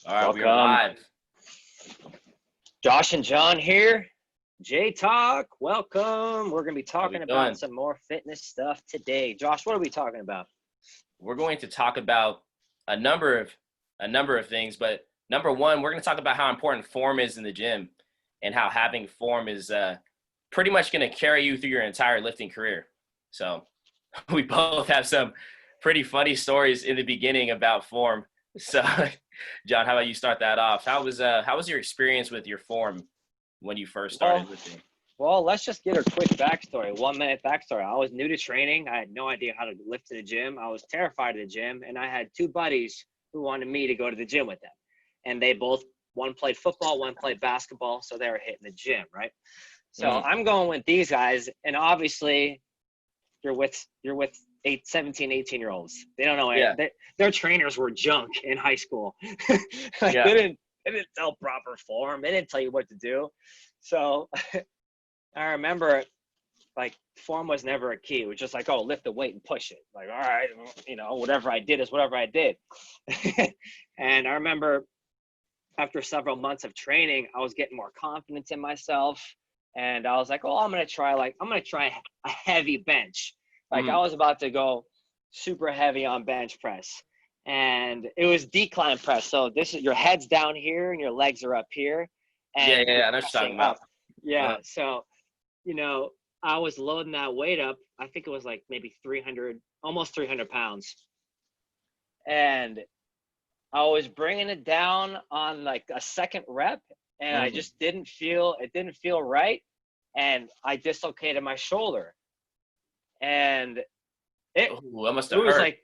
All right, we are Welcome. live. Josh and John here. J Talk, welcome. We're going to be How we talking about doing? some more fitness stuff today. Josh, what are we talking about? We're going to talk about a number of things, but number one, we're going to talk about how important form is in the gym and how having form is pretty much going to carry you through your entire lifting career. So we both have some pretty funny stories in the beginning about form. So, John, how about you start that off? How was your experience with your form when you first started Well, lifting? well, let's just get a quick backstory, 1 minute backstory. I was new to training. I had no idea how to lift in the gym. I was terrified of the gym, and I had two buddies who wanted me to go to the gym with them. And they both, one played football, one played basketball, so they were hitting the gym, right? So Mm, I'm going with these guys, and obviously you're with 17, 18-year-olds. They don't know it. yeah, Their trainers were junk in high school. Like yeah. they didn't tell proper form. They didn't tell you what to do. So I remember like form was never a key. It was just like, oh, lift the weight and push it. Like, all right, whatever I did is whatever I did. And I remember after several months of training, I was getting more confidence in myself. And I was like, oh, I'm gonna try a heavy bench. Like I Mm, was about to go super heavy on bench press. And it was decline press. So this is your head's down here and your legs are up here yeah, and yeah, you're yeah. I know what you're talking pressing about. up. Yeah. Uh, So, you know, I was loading that weight up. I think it was like maybe 300, almost 300 pounds. And I was bringing it down on like a second rep, and I mm. just didn't feel right, and I dislocated my shoulder, and it Oh, that must it have was hurt. like,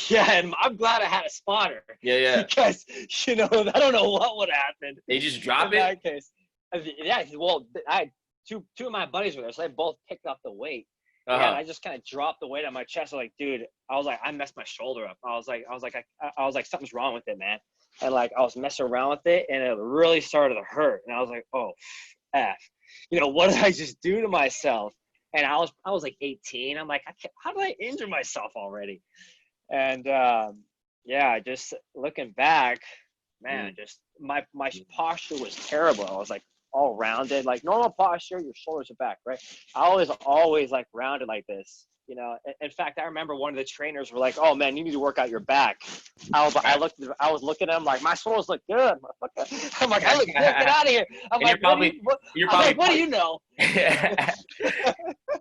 yeah, and I'm glad I had a spotter Yeah, yeah. because I don't know what would happen They just drop in it. that case. Yeah, well, I had two of my buddies were there, so they both picked up the weight. Uh Yeah, and huh. I just kind of dropped the weight on my chest. I was like, dude, I was like, I messed my shoulder up. I was like, something's wrong with it, man. And like, I was messing around with it, and it really started to hurt. And I was like, oh, f, what did I just do to myself? And I was like 18. I'm like, how did I injure myself already? And yeah, just looking back, man, Mm. just my posture was terrible. I was like all rounded, like normal posture, your shoulders are back, right? I was always like rounded like this. In fact, I remember one of the trainers were like, "Oh man, you need to work out your back." Right. I was looking at him like, my shoulders look good. I'm like, I look good. Get out of here. I'm And like, you're I'm probably like, what do you know?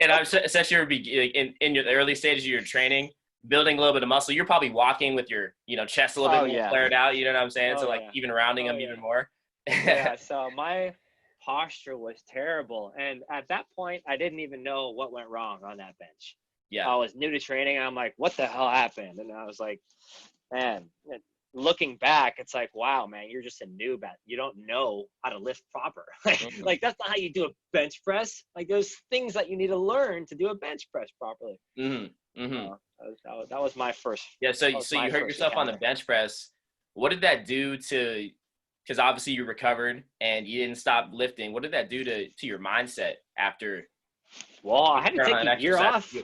and I'm since you're in your early stages of your training, building a little bit of muscle, you're probably walking with your chest a little bit Oh more yeah. flared out. You know what I'm saying? Oh So like yeah. even rounding Oh them yeah. even more. Yeah, so my posture was terrible. And at that point, I didn't even know what went wrong on that bench. Yeah. I was new to training. And I'm like, what the hell happened? And I was like, man, looking back, it's like, wow, man, you're just a noob at you don't know how to lift proper. Mhm. Like, that's not how you do a bench press. Like, there's things that you need to learn to do a bench press properly. Mhm. Mhm. That was my first Yeah. that So was so my you hurt first yourself on the encounter. bench press. What did that do to? Because obviously you recovered and you didn't stop lifting. What did that do to your mindset after Well, I you had to turn take on a an year exercise? off.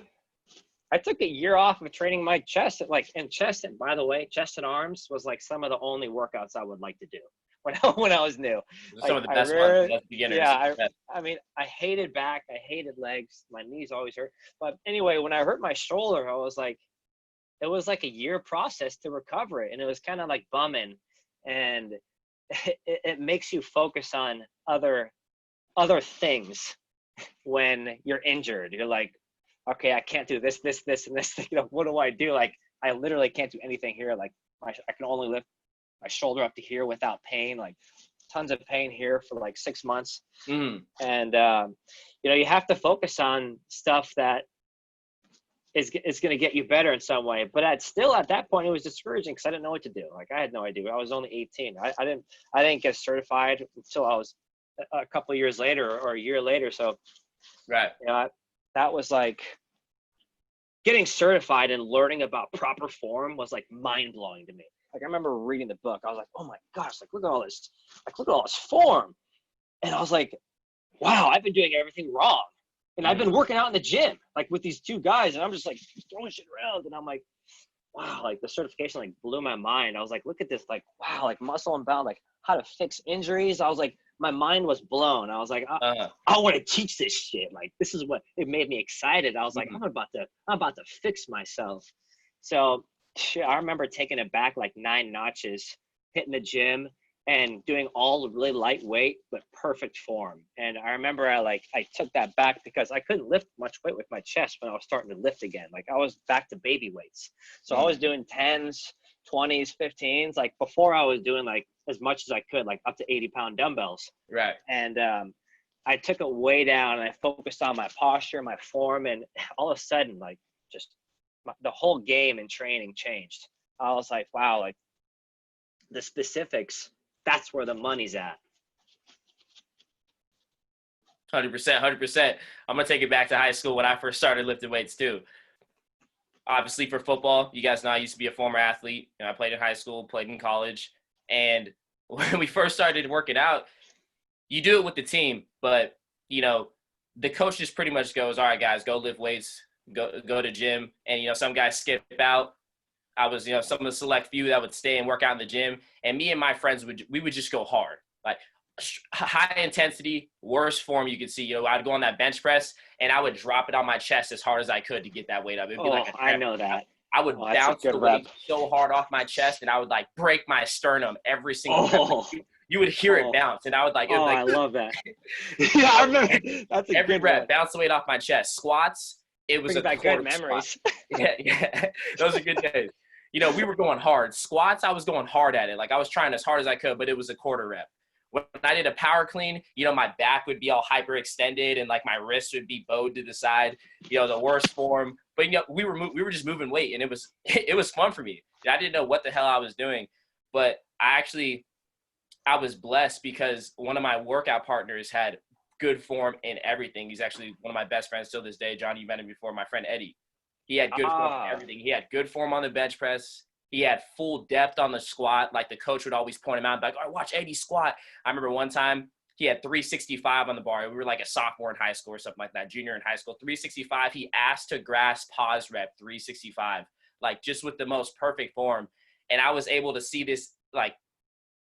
I took a year off of training my chest, and chest. And by the way, chest and arms was like some of the only workouts I would like to do when I was new. Those are some Like of the I best ones. rarely, That's beginners. yeah. Some of the best. I mean, I hated back, I hated legs, my knees always hurt. But anyway, when I hurt my shoulder, I was like, it was like a year process to recover it, and it was kind of like bumming, and it makes you focus on other things when you're injured. You're like, okay, I can't do this, and this. What do I do? Like, I literally can't do anything here. Like, I can only lift my shoulder up to here without pain. Like, tons of pain here for like 6 months. Mhm. And you have to focus on stuff that is going to get you better in some way. But at that point, it was discouraging because I didn't know what to do. Like, I had no idea. I was only 18. I didn't get certified until I was a couple of years later or a year later. So Right. that was like getting certified and learning about proper form was like mind blowing to me. Like, I remember reading the book. I was like, oh my gosh, like look at all this, form. And I was like, wow, I've been doing everything wrong. And I've Mhm. been working out in the gym, like with these two guys, and I'm just like throwing shit around. And I'm like, wow, like the certification like blew my mind. I was like, look at this, like, wow, like Muscle Unbound, like how to fix injuries. I was like, my mind was blown. I was like, Uh, I want to teach this shit. Like, this is what it made me excited. I was like, mhm. I'm about to fix myself. So shit, I remember taking it back like 9 notches, hitting the gym and doing all really lightweight but perfect form. And I remember I took that back because I couldn't lift much weight with my chest when I was starting to lift again. Like I was back to baby weights. So I was Mm. doing 10s, 20s, 15s. Like before I was doing like as much as I could, like up to 80-pound dumbbells. Right. And I took it way down and I focused on my posture, my form, and all of a sudden, like just the whole game and training changed. I was like, wow, like the specifics, that's where the money's at. 100%, 100%. I'm gonna take it back to high school when I first started lifting weights too. Obviously, for football, you guys know I used to be a former athlete. You know, I played in high school, played in college, and when we first started working out, you do it with the team, but you know, the coach just pretty much goes, "All right, guys, go lift weights, go to gym," and you know, some guys skip out. I was, you know, some of the select few that would stay and work out in the gym, and me and my friends would just go hard, like high intensity, worst form you could see. You know, I'd go on that bench press and I would drop it on my chest as hard as I could to get that weight up. It'd be Oh, like a I trampoline. know that. I would Oh, that's a bounce good the rep. weight so hard off my chest, and I would like break my sternum every single rep. Oh, You would hear it oh, bounce, and I would like, it oh, would I like love that. Yeah, I remember. That's a every good one. rep, bounce the weight off my chest. Squats, it was Bringing a back good quarter squat. memories. Yeah, yeah, those are good days. You know, we were going hard. Squats, I was going hard at it. Like I was trying as hard as I could, but it was a quarter rep. When I did a power clean, you know, my back would be all hyperextended and like my wrists would be bowed to the side. You know, the worst form. But you know, we were just moving weight, and it was it was fun for me. I didn't know what the hell I was doing, but I was blessed because one of my workout partners had good form in everything. He's actually one of my best friends till this day. John, you met him before. My friend Eddie. He had good form in Ah, everything. He had good form on the bench press. He had full depth on the squat. Like the coach would always point him out, like, "All right, watch Eddie squat." I remember one time he had 365 on the bar. We were like a sophomore in high school or something like that, junior in high school. 365. He asked to grasp pause rep 365, like just with the most perfect form. And I was able to see this like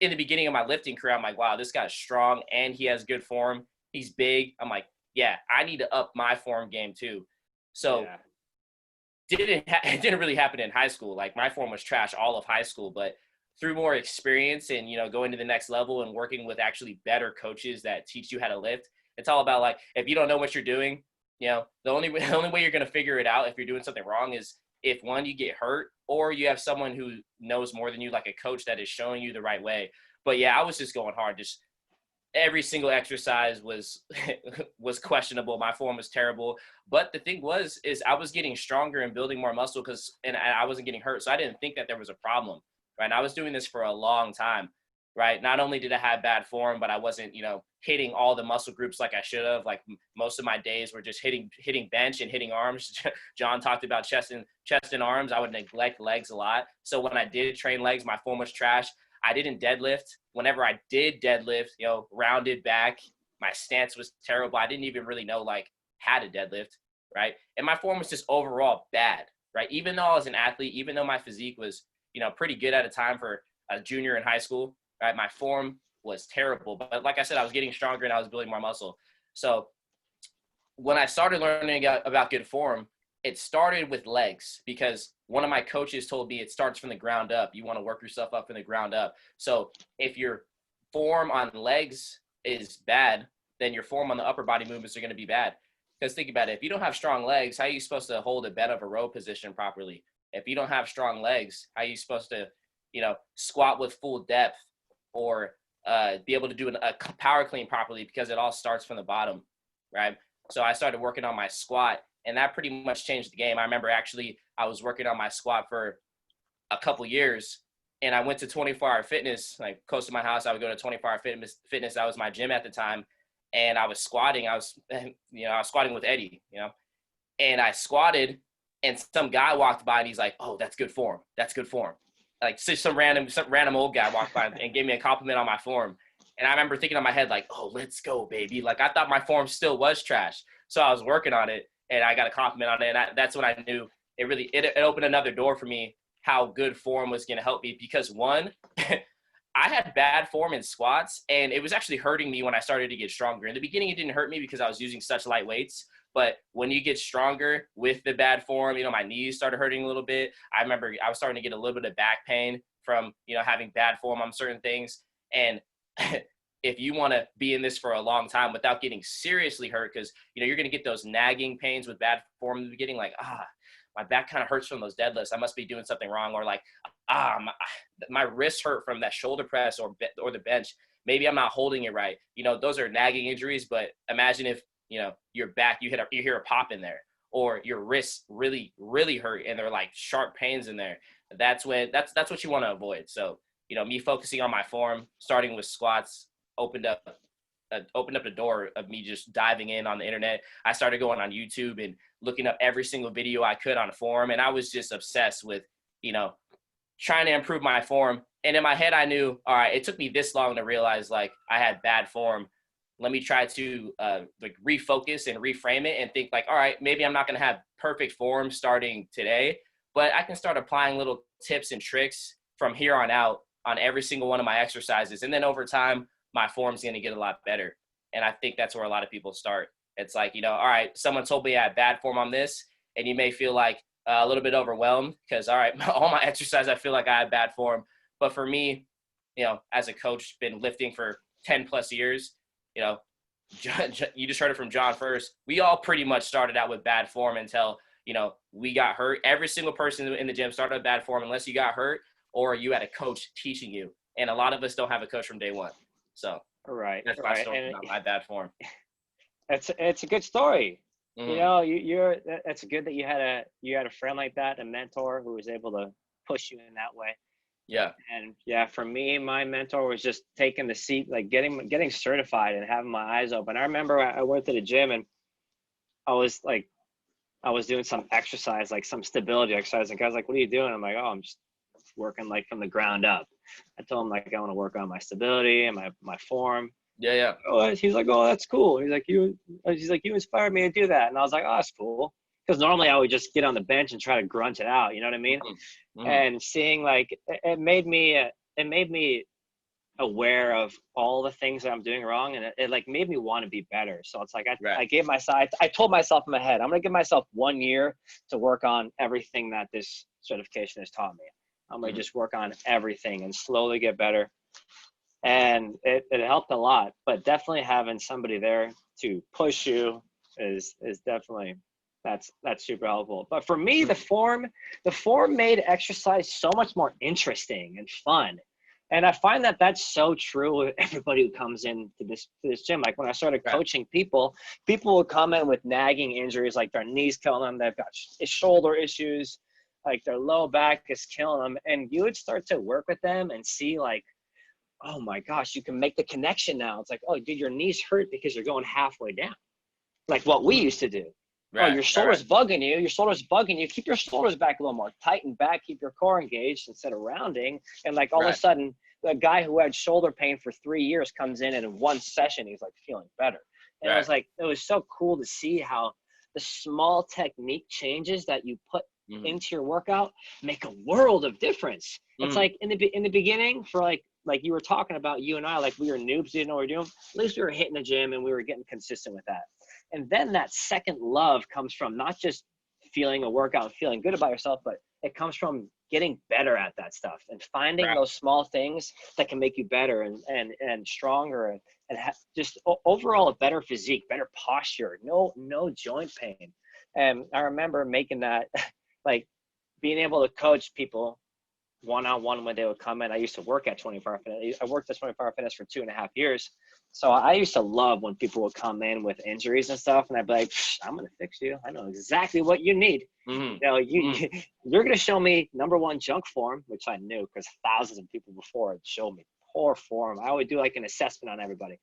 in the beginning of my lifting career. I'm like, wow, this guy's strong and he has good form. He's big. I'm like, yeah, I need to up my form game too. So yeah. it didn't really happen in high school. Like my form was trash all of high school, but through more experience and you know going to the next level and working with actually better coaches that teach you how to lift, it's all about like if you don't know what you're doing, you know the only way you're gonna figure it out if you're doing something wrong is if one you get hurt or you have someone who knows more than you, like a coach that is showing you the right way. But yeah, I was just going hard, just every single exercise was was questionable. My form was terrible, but the thing was is I was getting stronger and building more muscle because and I wasn't getting hurt, so I didn't think that there was a problem. Right, and I was doing this for a long time. Right, not only did I have bad form, but I wasn't, you know, hitting all the muscle groups like I should have. Like most of my days were just hitting bench and hitting arms. John talked about chest and arms. I would neglect legs a lot. So when I did train legs, my form was trash. I didn't deadlift. Whenever I did deadlift, you know, rounded back, my stance was terrible. I didn't even really know like how to deadlift, right? And my form was just overall bad, right? Even though I was an athlete, even though my physique was, you know, pretty good at a time for a junior in high school, right? My form was terrible. But like I said, I was getting stronger and I was building more muscle. So when I started learning about good form, it started with legs because one of my coaches told me it starts from the ground up. You want to work yourself up from the ground up. So if your form on legs is bad, then your form on the upper body movements are going to be bad. Because think about it, if you don't have strong legs, how are you supposed to hold a bed of a row position properly? If you don't have strong legs, how are you supposed to, you know, squat with full depth or be able to do a power clean properly? Because it all starts from the bottom, right? So I started working on my squat, and that pretty much changed the game. I remember actually I was working on my squat for a couple years, and I went to 24-hour fitness, like close to my house. I would go to 24-hour fitness. That was my gym at the time, and I was squatting. I was squatting with Eddie, you know, and I squatted, and some guy walked by, and he's like, "Oh, that's good form. That's good form." Like some random old guy walked by and gave me a compliment on my form. And I remember thinking in my head, like, "Oh, let's go, baby." Like I thought my form still was trash. So I was working on it and I got a compliment on it. And that's when I knew it opened another door for me how good form was going to help me because one, I had bad form in squats and it was actually hurting me when I started to get stronger. In the beginning, it didn't hurt me because I was using such light weights. But when you get stronger with the bad form, my knees started hurting a little bit. I remember I was starting to get a little bit of back pain from, having bad form on certain things. And if you want to be in this for a long time without getting seriously hurt, because, you're going to get those nagging pains with bad form in the beginning, like, my back kind of hurts from those deadlifts. I must be doing something wrong. Or like, my wrist hurt from that shoulder press or the bench. Maybe I'm not holding it right. Those are nagging injuries, but imagine if, your back, you hear a pop in there, or your wrists really, really hurt and they're like sharp pains in there. That's what you want to avoid. So, me focusing on my form, starting with squats, opened up the door of me just diving in on the internet. I started going on YouTube and looking up every single video I could on form. And I was just obsessed with, trying to improve my form. And in my head, I knew, all right, it took me this long to realize like I had bad form. Let me try to like refocus and reframe it and think like, all right, maybe I'm not going to have perfect form starting today, but I can start applying little tips and tricks from here on out on every single one of my exercises. And then over time, my form's going to get a lot better. And I think that's where a lot of people start. It's like, all right, someone told me I had bad form on this, and you may feel like a little bit overwhelmed because, all right, all my exercise, I feel like I have bad form. But for me, as a coach, been lifting for 10 plus years, you just heard it from John first. We all pretty much started out with bad form until, we got hurt. Every single person in the gym started with bad form unless you got hurt or you had a coach teaching you. And a lot of us don't have a coach from day one. So that's my story about my bad form. It's a good story. Mm-hmm. That's good that you had a friend like that, a mentor who was able to push you in that way. Yeah. And yeah, for me, my mentor was just taking the seat, like getting certified and having my eyes open. I remember I went to the gym and I was doing some exercise, like some stability exercise, and guys like, "What are you doing?" I'm like, "Oh, I'm just working like from the ground up." I told him like I want to work on my stability and my form. Yeah. Oh, he's like, "Oh, that's cool." He's like, "You inspired me to do that," and I was like, "Oh, that's cool." Because normally I would just get on the bench and try to grunt it out. You know what I mean? Mm-hmm. And seeing like it made me aware of all the things that I'm doing wrong, and it like made me want to be better. So it's like I told myself in my head, I'm gonna give myself 1 year to work on everything that this certification has taught me. I'm gonna just work on everything and slowly get better. And it helped a lot, but definitely having somebody there to push you is definitely that's super helpful. But for me, the form made exercise so much more interesting and fun. And I find that that's so true with everybody who comes into this gym. Like when I started coaching people would come in with nagging injuries, like their knees killing them, they've got shoulder issues, like their low back is killing them. And you would start to work with them and see like, oh my gosh, you can make the connection now. It's like, oh, dude, your knees hurt because you're going halfway down. Like what we used to do. Right, your shoulder's bugging you. Your shoulder's bugging you. Keep your shoulders back a little more. Tighten back. Keep your core engaged instead of rounding. And like all of a sudden, the guy who had shoulder pain for 3 years comes in and in one session, he's like feeling better. And it was so cool to see how the small technique changes that you put into your workout make a world of difference. It's like in the beginning for like you were talking about, you and I, like we were noobs, didn't know what we were doing. At least we were hitting the gym and we were getting consistent with that. And then that second love comes from not just feeling a workout and feeling good about yourself, but it comes from getting better at that stuff and finding those small things that can make you better and stronger and just overall a better physique, better posture, no joint pain. And I remember making that, like being able to coach people one-on-one when they would come in. I used to work at 24 Hour Fitness. I worked at 24 Hour Fitness for 2.5 years. So I used to love when people would come in with injuries and stuff, and I'd be like, I'm going to fix you. I know exactly what you need. You're going to show me, number one, junk form, which I knew because thousands of people before had showed me poor form. I would do like an assessment on everybody.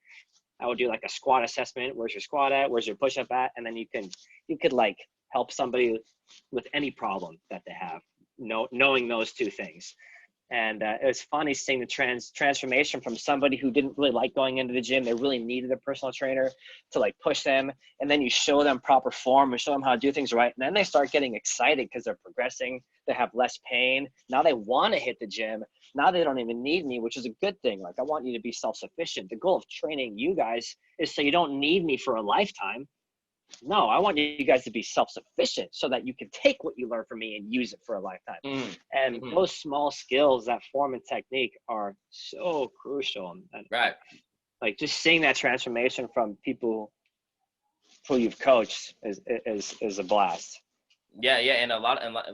I would do like a squat assessment. Where's your squat at? Where's your push-up at? And then you could like help somebody with any problem that they have, knowing those two things. And it was funny seeing the transformation from somebody who didn't really like going into the gym. They really needed a personal trainer to like push them. And then you show them proper form and show them how to do things right. And then they start getting excited because they're progressing. They have less pain. Now they want to hit the gym. Now they don't even need me, which is a good thing. Like, I want you to be self-sufficient. The goal of training you guys is so you don't need me for a lifetime. No, I want you guys to be self-sufficient so that you can take what you learn from me and use it for a lifetime. And those small skills, that form and technique, are so crucial. And Right. like, just seeing that transformation from people who you've coached is a blast. Yeah, yeah, and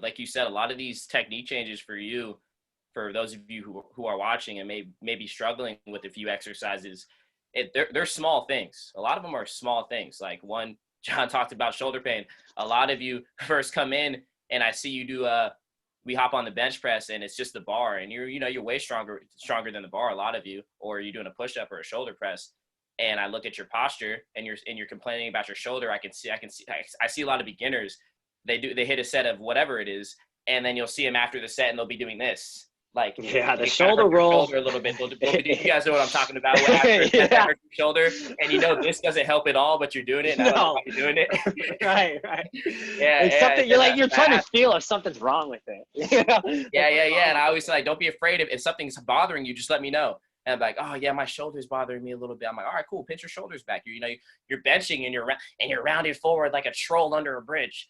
like you said, a lot of these technique changes for you, for those of you who are watching and may be struggling with a few exercises, they're small things. A lot of them are small things. Like one, John talked about shoulder pain. A lot of you first come in and I see you do we hop on the bench press and it's just the bar and you're way stronger than the bar, a lot of you, or you're doing a push up or a shoulder press. And I look at your posture and you're complaining about your shoulder. I see a lot of beginners. They hit a set of whatever it is, and then you'll see them after the set and they'll be doing this. Like, yeah, the shoulder roll a little bit. You guys know what I'm talking about. After shoulder, and this doesn't help at all, but you're doing it. And I don't know why you're doing it. right. Yeah, it's something you're trying to feel if something's wrong with it. Yeah. And I always say, like, don't be afraid if something's bothering you. Just let me know. And I'm like, oh yeah, my shoulder's bothering me a little bit. I'm like, all right, cool. Pinch your shoulders back. You're benching and you're rounded forward like a troll under a bridge.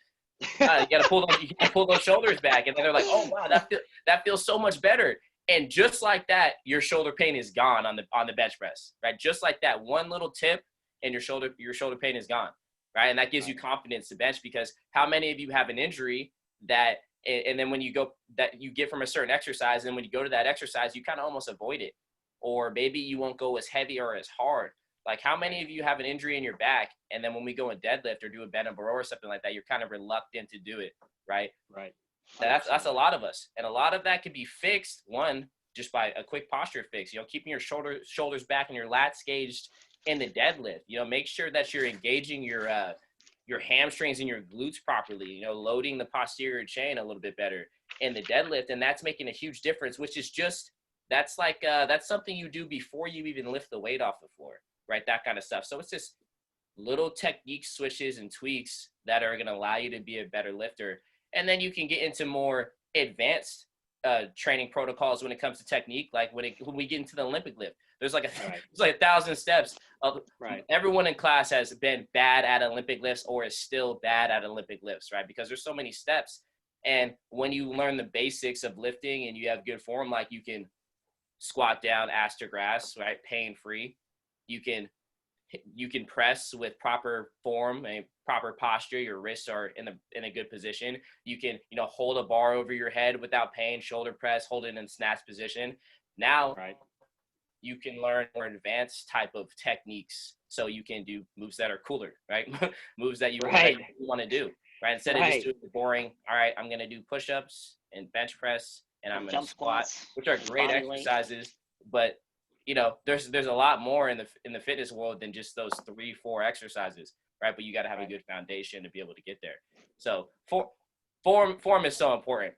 You gotta pull those shoulders back, and then they're like, "Oh wow, that feels so much better." And just like that, your shoulder pain is gone on the bench press, right? Just like that, one little tip, and your shoulder pain is gone, right? And that gives you confidence to bench, because how many of you have an injury that, and then when you go that you get from a certain exercise, and when you go to that exercise, you kind of almost avoid it, or maybe you won't go as heavy or as hard. Like, how many of you have an injury in your back, and then when we go and deadlift or do a bend and row or something like that, you're kind of reluctant to do it, right? Right. That's a lot of us, and a lot of that can be fixed, one, just by a quick posture fix. Keeping your shoulders back and your lats engaged in the deadlift. Make sure that you're engaging your hamstrings and your glutes properly. Loading the posterior chain a little bit better in the deadlift, and that's making a huge difference. Which is that's something you do before you even lift the weight off the floor. Right, that kind of stuff. So it's just little technique switches and tweaks that are going to allow you to be a better lifter. And then you can get into more advanced training protocols when it comes to technique. Like when we get into the Olympic lift, there's like there's like 1,000 steps. Everyone in class has been bad at Olympic lifts or is still bad at Olympic lifts, right? Because there's so many steps. And when you learn the basics of lifting and you have good form, like you can squat down ass to grass, right, pain free. You can press with proper form and proper posture. Your wrists are in a good position. You can hold a bar over your head without pain, shoulder press, hold it in snatch position. Now you can learn more advanced type of techniques, so you can do moves that are cooler, right? Moves that you want to do, right? Instead of just doing the boring, all right, I'm going to do push-ups and bench press and I'm going to squat, which are great exercises, but there's a lot more in the fitness world than just those 3-4 exercises, right? But you got to have a good foundation to be able to get there. So form is so important,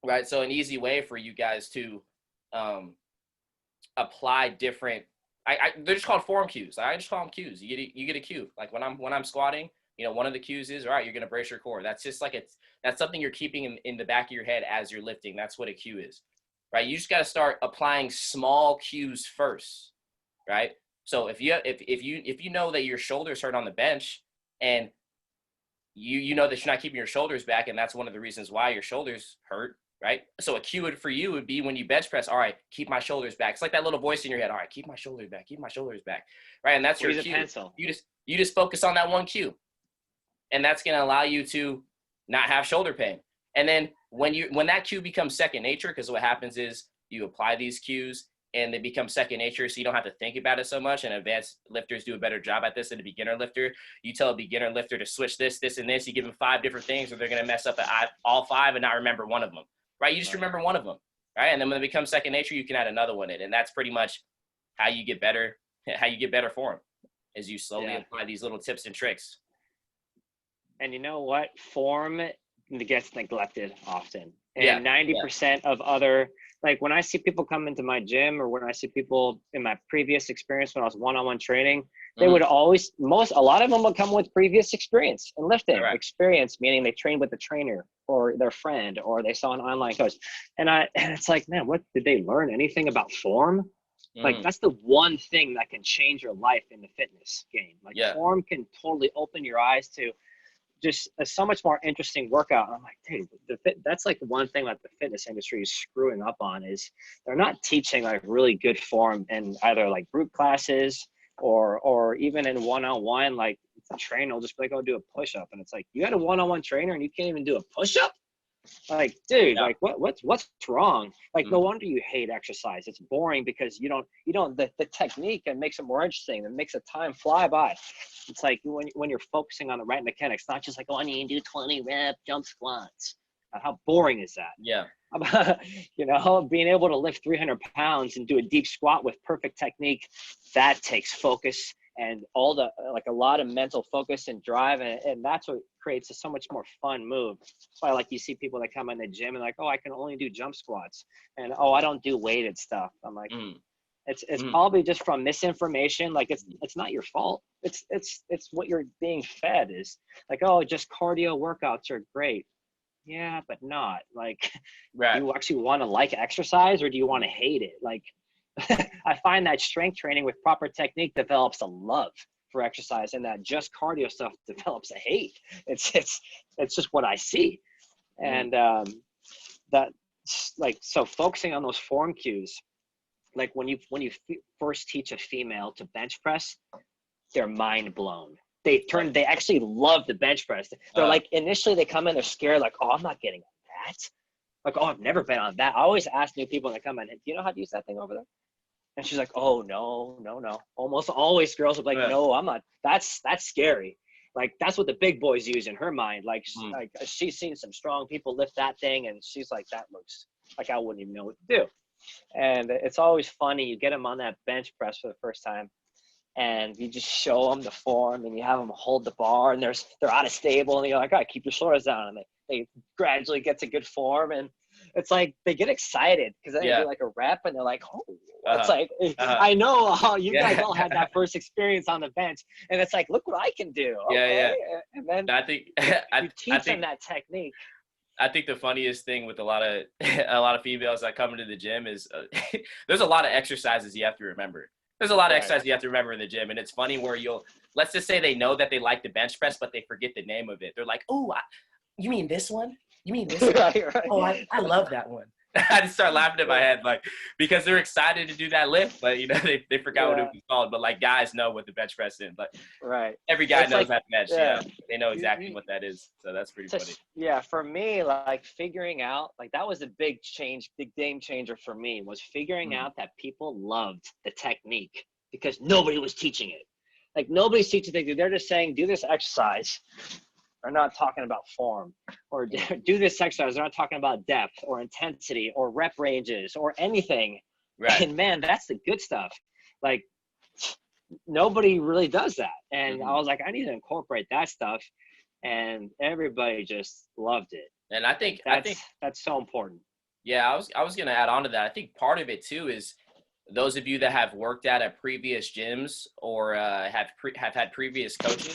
right? So an easy way for you guys to apply different, they're just called form cues. I just call them cues. You get a cue. Like when I'm squatting, one of the cues is, all right, you're going to brace your core. That's just like that's something you're keeping in the back of your head as you're lifting. That's what a cue is. Right, you just got to start applying small cues first, right? So if you know that your shoulders hurt on the bench, and you know that you're not keeping your shoulders back, and that's one of the reasons why your shoulders hurt, right? So a cue for you would be when you bench press, all right, keep my shoulders back. It's like that little voice in your head, all right, keep my shoulders back, right? And that's your cue. Pencil. You just focus on that one cue, and that's going to allow you to not have shoulder pain. And then when that cue becomes second nature, because what happens is you apply these cues and they become second nature, so you don't have to think about it so much. And advanced lifters do a better job at this than a beginner lifter. You tell a beginner lifter to switch this, and this. You give them 5 different things, or they're going to mess up at all 5 and not remember one of them, right? You just remember one of them, right? And then when it becomes second nature, you can add another one in, and that's pretty much how you get better. How you get better form, is you slowly apply these little tips and tricks. And you know what? Form gets neglected often. And Yeah. 90% of other, like when I see people come into my gym or when I see people in my previous experience when I was one-on-one training, they would always, a lot of them would come with previous experience in lifting. Right. Experience meaning they trained with a trainer or their friend or they saw an online coach. And it's like, man, what did they learn anything about form? Like Mm. that's the one thing that can change your life in the fitness game. Like Yeah. form can totally open your eyes to just a so much more interesting workout. And I'm like, dude, that's like one thing that the fitness industry is screwing up on is they're not teaching like really good form in either like group classes or even in one-on-one. Like the trainer will just be like, oh, do a push-up. And it's like, you got a one-on-one trainer and you can't even do a push-up? Like, dude, Yeah. like what's wrong? Like, no Mm. wonder you hate exercise. It's boring because the technique and makes it more interesting and makes the time fly by. It's like when you're focusing on the right mechanics, not just like, oh, I need to do 20 rep jump squats. How boring is that? Yeah. Being able to lift 300 pounds and do a deep squat with perfect technique, that takes focus and all the like a lot of mental focus and drive, and that's what creates a so much more fun move. That's why like you see people that come in the gym and like, oh, I can only do jump squats, and oh, I don't do weighted stuff. I'm like, Mm. it's Mm. probably just from misinformation. Like it's not your fault. It's what you're being fed is like, oh, just cardio workouts are great. Yeah, but not like, do Right. you actually want to like exercise or do you want to hate it? Like, I find that strength training with proper technique develops a love for exercise, and that just cardio stuff develops a hate. It's just what I see, Mm. and that like so focusing on those form cues, like when you first teach a female to bench press, they're mind blown. Right. They actually love the bench press. They're like, initially they come in, they're scared, like, oh, I'm not getting on that. Like, oh, I've never been on that. I always ask new people when they come in, do you know how to use that thing over there? And she's like, oh, no, no, no. Almost always girls are like, Yeah. no, I'm not. That's scary. Like, that's what the big boys use in her mind. Like, Mm. like she's seen some strong people lift that thing, and she's like, that looks like I wouldn't even know what to do. And it's always funny. You get them on that bench press for the first time, and you just show them the form and you have them hold the bar and they're out of stable and you're like, all right, keep your shoulders down, and they gradually get to good form, and it's like they get excited because then they Yeah. do like a rep and they're like, oh, it's Uh-huh. like Uh-huh. I know you guys Yeah. all had that first experience on the bench, and it's like, look what I can do. Yeah. Okay. Yeah. And then I think you I teach them think that technique. I think the funniest thing with a lot of a lot of females that come into the gym is there's a lot of exercises you have to remember. There's a lot of Right. exercises you have to remember in the gym, and it's funny where let's just say they know that they like the bench press, but they forget the name of it. They're like, "Oh, you mean this one? You mean this one? Right, right. Oh, I love that one." I just start laughing in my head, like, because they're excited to do that lift, but they forgot what it Yeah, was called. But like guys know what the bench press is, but right. every guy It's knows like, that bench. yeah, Yeah, they know you, exactly you what that is. So that's pretty funny. just, yeah, for me, like figuring out, like that was a big change, big game changer for me, was figuring Mm. out that people loved the technique because nobody was teaching it. Like nobody's teaching it. They're just saying, do this exercise. They're not talking about form, or Mm. do this exercise. They're not talking about depth or intensity or rep ranges or anything. Right. And man, that's the good stuff. Like nobody really does that. And I Hmm. was like, I need to incorporate that stuff. And everybody just loved it. And Like I think that's so important. yeah, I was gonna add on to that. I think part of it too is those of you that have worked at previous gyms or have had previous coaching.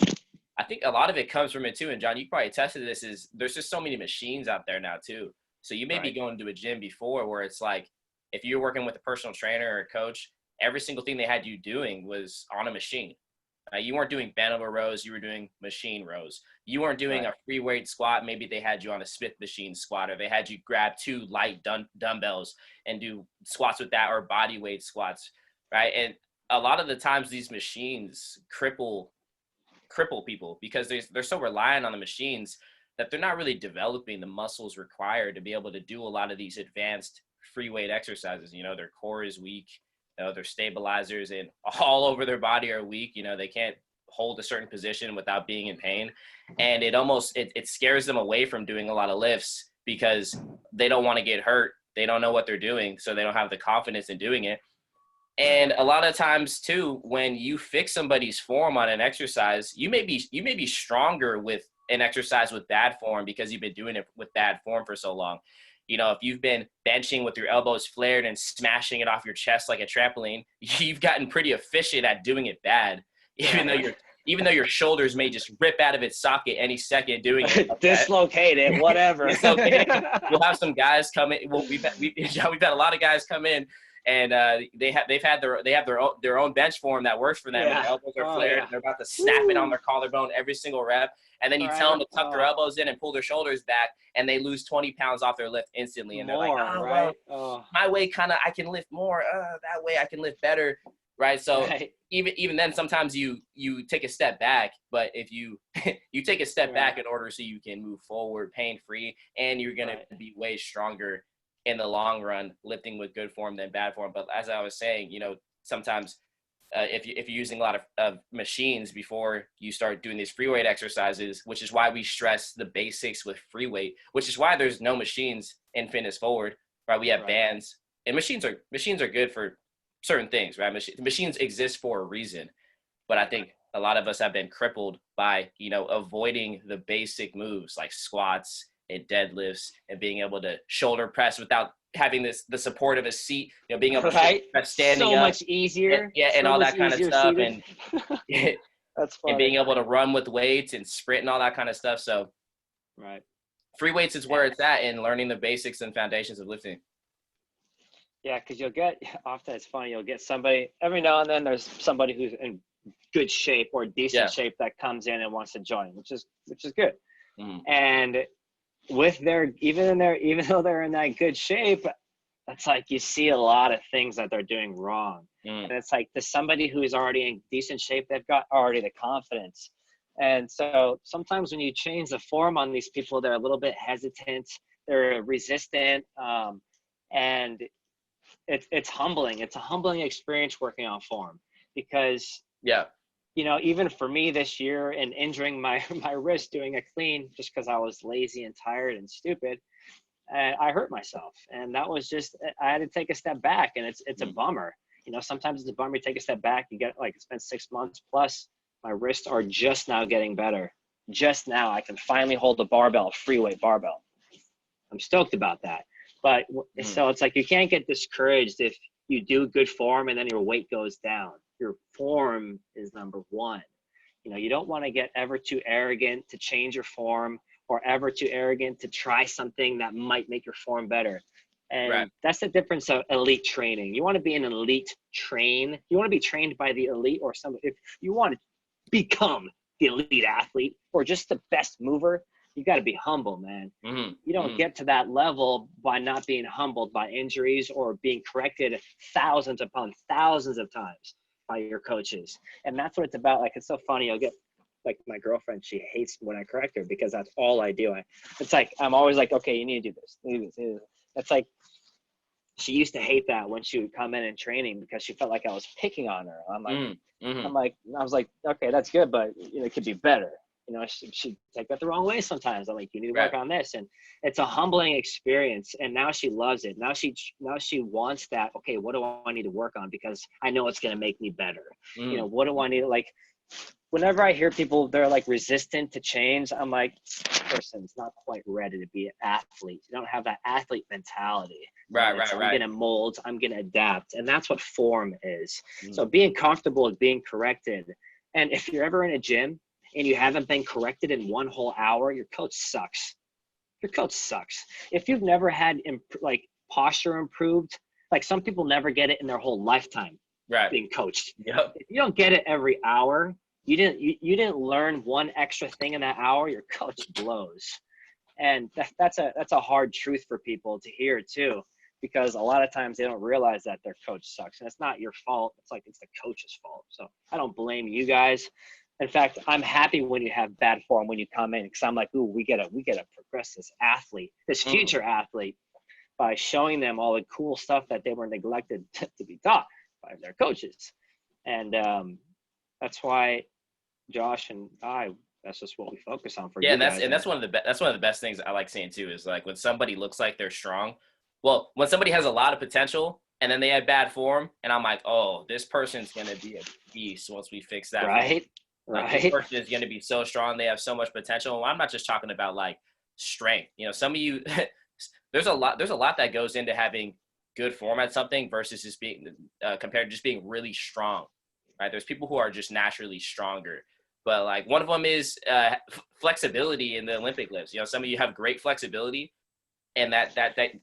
I think a lot of it comes from it too. And John, you probably attested to this. Is there's just so many machines out there now too. So you may be Right. going to a gym before where it's like if you're working with a personal trainer or a coach, every single thing they had you doing was on a machine. You weren't doing barbell rows, you were doing machine rows. You weren't doing Right. a free weight squat. Maybe they had you on a Smith machine squat, or they had you grab two light dumbbells and do squats with that, or body weight squats, right? And a lot of the times these machines cripple people because they're so reliant on the machines that they're not really developing the muscles required to be able to do a lot of these advanced free weight exercises. Their core is weak, their stabilizers and all over their body are weak. They can't hold a certain position without being in pain. And it scares them away from doing a lot of lifts because they don't want to get hurt. They don't know what they're doing, so they don't have the confidence in doing it. And a lot of times too, when you fix somebody's form on an exercise, you may be stronger with an exercise with bad form because you've been doing it with bad form for so long. you know, if you've been benching with your elbows flared and smashing it off your chest like a trampoline, you've gotten pretty efficient at doing it bad, even though your shoulders may just rip out of its socket any second doing it. Dislocate it, whatever. Dislocate it. We'll have some guys come in. Well, we've had a lot of guys come in, and they have their own bench form that works for them. Yeah. Their elbows are flared. Yeah. They're about to snap it on their collarbone every single rep. And then you tell them to tuck their elbows in and pull their shoulders back, and they lose 20 pounds off their lift instantly. And they're like, oh, right? Well, my way I can lift more. That way I can lift better, right? So even then, sometimes you take a step back. But if you you take a step back in order so you can move forward pain-free, and you're going to be way stronger in the long run lifting with good form than bad form. But as I was saying, you know, sometimes if you're using a lot of machines before you start doing these free weight exercises, which is why we stress the basics with free weight, which is why there's no machines in Fitness Forward, right? We have bands, and machines are good for certain things, right? Machines exist for a reason, but I think a lot of us have been crippled by, you know, avoiding the basic moves like squats and deadlifts and being able to shoulder press without having the support of a seat, you know, being able to press standing so up, much easier, and all that kind of stuff, seated. and That's funny. And being able to run with weights and sprint and all that kind of stuff. So, free weights is where it's at in learning the basics and foundations of lifting. Yeah, because it's funny, you'll get somebody every now and then. There's somebody who's in good shape or decent shape that comes in and wants to join, which is good. And even though they're in that good shape, it's like you see a lot of things that they're doing wrong. And it's like, to somebody who is already in decent shape, they've got already the confidence. And so sometimes when you change the form on these people, they're a little bit hesitant, they're resistant, and it's humbling. It's a humbling experience working on form, because you know, even for me this year, and injuring my wrist doing a clean just because I was lazy and tired and stupid, I hurt myself. And that was just, I had to take a step back, and it's a bummer. You know, sometimes it's a bummer. You take a step back, you get, like, it's been 6 months plus, my wrists are just now getting better. Just now I can finally hold a barbell, free weight barbell. I'm stoked about that. But so it's like, you can't get discouraged if you do good form and then your weight goes down. Your form is number one. You know, you don't want to get ever too arrogant to change your form, or ever too arrogant to try something that might make your form better. And that's the difference of elite training. You want to be an elite you want to be trained by the elite, or if you want to become the elite athlete or just the best mover, you got to be humble, man. You don't get to that level by not being humbled by injuries or being corrected thousands upon thousands of times by your coaches. And that's what it's about. Like, it's so funny. You'll get, like, my girlfriend, she hates when I correct her because that's all I do. It's like, I'm always like, okay, you need to do this. You need to do this. It's like, she used to hate that when she would come in training because she felt like I was picking on her. I was like, okay, that's good, but you know, it could be better. You know, she'd take that the wrong way sometimes. I'm like, you need to work on this. And it's a humbling experience. And now she loves it. Now she wants that. Okay, what do I need to work on? Because I know it's going to make me better. You know, what do I need? Like, whenever I hear people, they're like resistant to change, I'm like, this person's not quite ready to be an athlete. You don't have that athlete mentality. I'm going to mold, I'm going to adapt. And that's what form is. So being comfortable with being corrected. And if you're ever in a gym and you haven't been corrected in 1 whole hour, your coach sucks. Your coach sucks. If you've never had like posture improved, like, some people never get it in their whole lifetime being coached. If you don't get it every hour, you didn't learn one extra thing in that hour, your coach blows. And that's a hard truth for people to hear too, because a lot of times they don't realize that their coach sucks, and it's not your fault. It's like, it's the coach's fault. So I don't blame you guys. In fact, I'm happy when you have bad form when you come in, because I'm like, ooh, we gotta progress this athlete, this future athlete, by showing them all the cool stuff that they were neglected to be taught by their coaches. And that's why Josh and that's just what we focus on for you guys. And that's one of the best things I like seeing too, is like, when somebody looks like they're strong. Well, when somebody has a lot of potential and then they have bad form, and I'm like, oh, this person's gonna be a beast once we fix that. Like, this person is gonna be so strong. They have so much potential. Well, I'm not just talking about like strength. You know, some of you there's a lot that goes into having good form at something versus just being compared to just being really strong, right? There's people who are just naturally stronger, but like one of them is flexibility in the Olympic lifts. You know, some of you have great flexibility, and that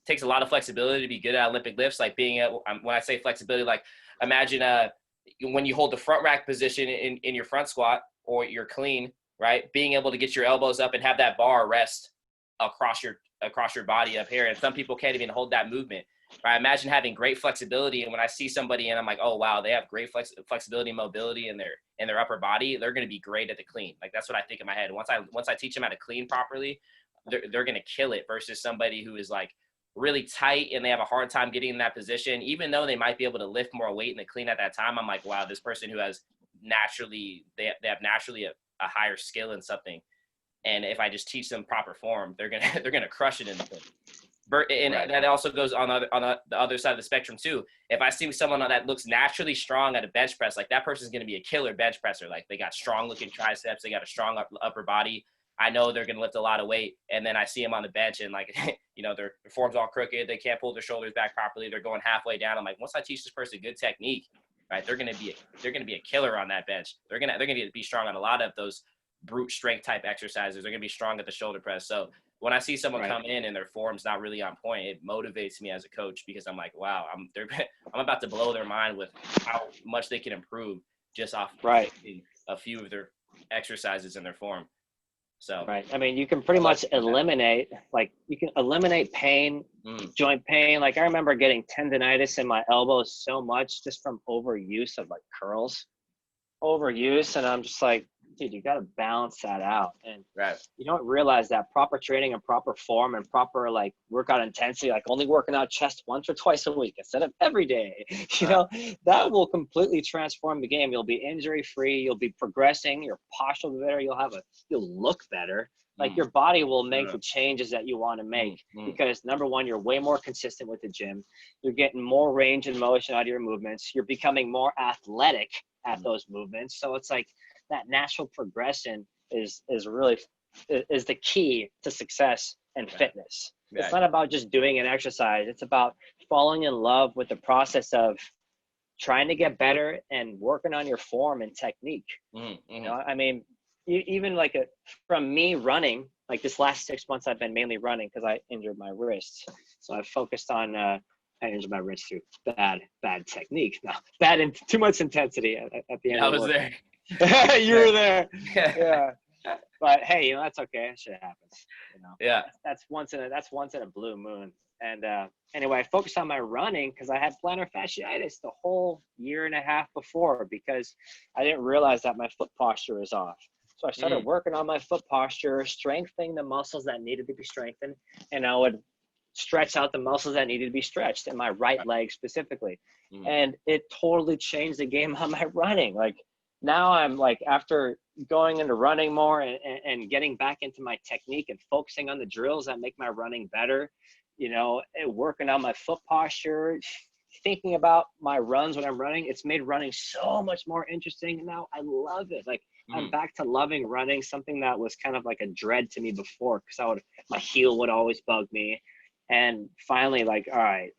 takes a lot of flexibility to be good at Olympic lifts. Like being at, when I say flexibility, like imagine when you hold the front rack position in your front squat or your clean, right? Being able to get your elbows up and have that bar rest across your body up here. And some people can't even hold that movement. Right? Imagine having great flexibility, and when I see somebody and I'm like, oh wow, they have great flexibility and mobility in their upper body, they're going to be great at the clean. Like that's what I think in my head. Once I teach them how to clean properly, they're going to kill it versus somebody who is like really tight and they have a hard time getting in that position, even though they might be able to lift more weight in the clean at that time. I'm like, wow, this person who has naturally they have naturally a higher skill in something, and if I just teach them proper form, they're gonna crush it in the clean. And Right. that also goes on the other side of the spectrum too. If I see someone that looks naturally strong at a bench press, like that person's going to be a killer bench presser. Like they got strong looking triceps, they got a strong upper body. I know they're going to lift a lot of weight. And then I see them on the bench and like, you know, their form's all crooked. They can't pull their shoulders back properly. They're going halfway down. I'm like, once I teach this person good technique, right, they're going to be a killer on that bench. They're going to be strong on a lot of those brute strength type exercises. They're going to be strong at the shoulder press. So when I see someone come in and their form's not really on point, it motivates me as a coach because I'm like, wow, I'm about to blow their mind with how much they can improve just off a few of their exercises in their form. So right. I mean, you can pretty much eliminate pain, joint pain. Like I remember getting tendonitis in my elbows so much just from overuse of like curls, and I'm just like, dude, you got to balance that out. And you don't realize that proper training and proper form and proper like workout intensity, like only working out chest once or twice a week instead of every day, you know, that will completely transform the game. You'll be injury free. You'll be progressing. Your posture will be better. You'll look better. Like your body will make the changes that you want to make because number one, you're way more consistent with the gym. You're getting more range and motion out of your movements. You're becoming more athletic at those movements. So it's like, that natural progression is the key to success and fitness. It's not about just doing an exercise. It's about falling in love with the process of trying to get better and working on your form and technique. You know, I mean, even like from me running, like this last 6 months, I've been mainly running because I injured my wrists. So I've focused on, I injured my wrist through bad technique. No, too much intensity at the end. I was there. You were there. Yeah. But hey, you know, that's okay. Shit happens. You know. Yeah. That's once in a blue moon. And anyway, I focused on my running because I had plantar fasciitis the whole year and a half before because I didn't realize that my foot posture is off. So I started working on my foot posture, strengthening the muscles that needed to be strengthened, and I would stretch out the muscles that needed to be stretched in my right leg specifically. And it totally changed the game on my running. Like now I'm like, after going into running more and getting back into my technique and focusing on the drills that make my running better, you know, working on my foot posture, thinking about my runs when I'm running, it's made running so much more interesting. Now I love it. Like I'm back to loving running, something that was kind of like a dread to me before because my heel would always bug me. And finally, like, all right,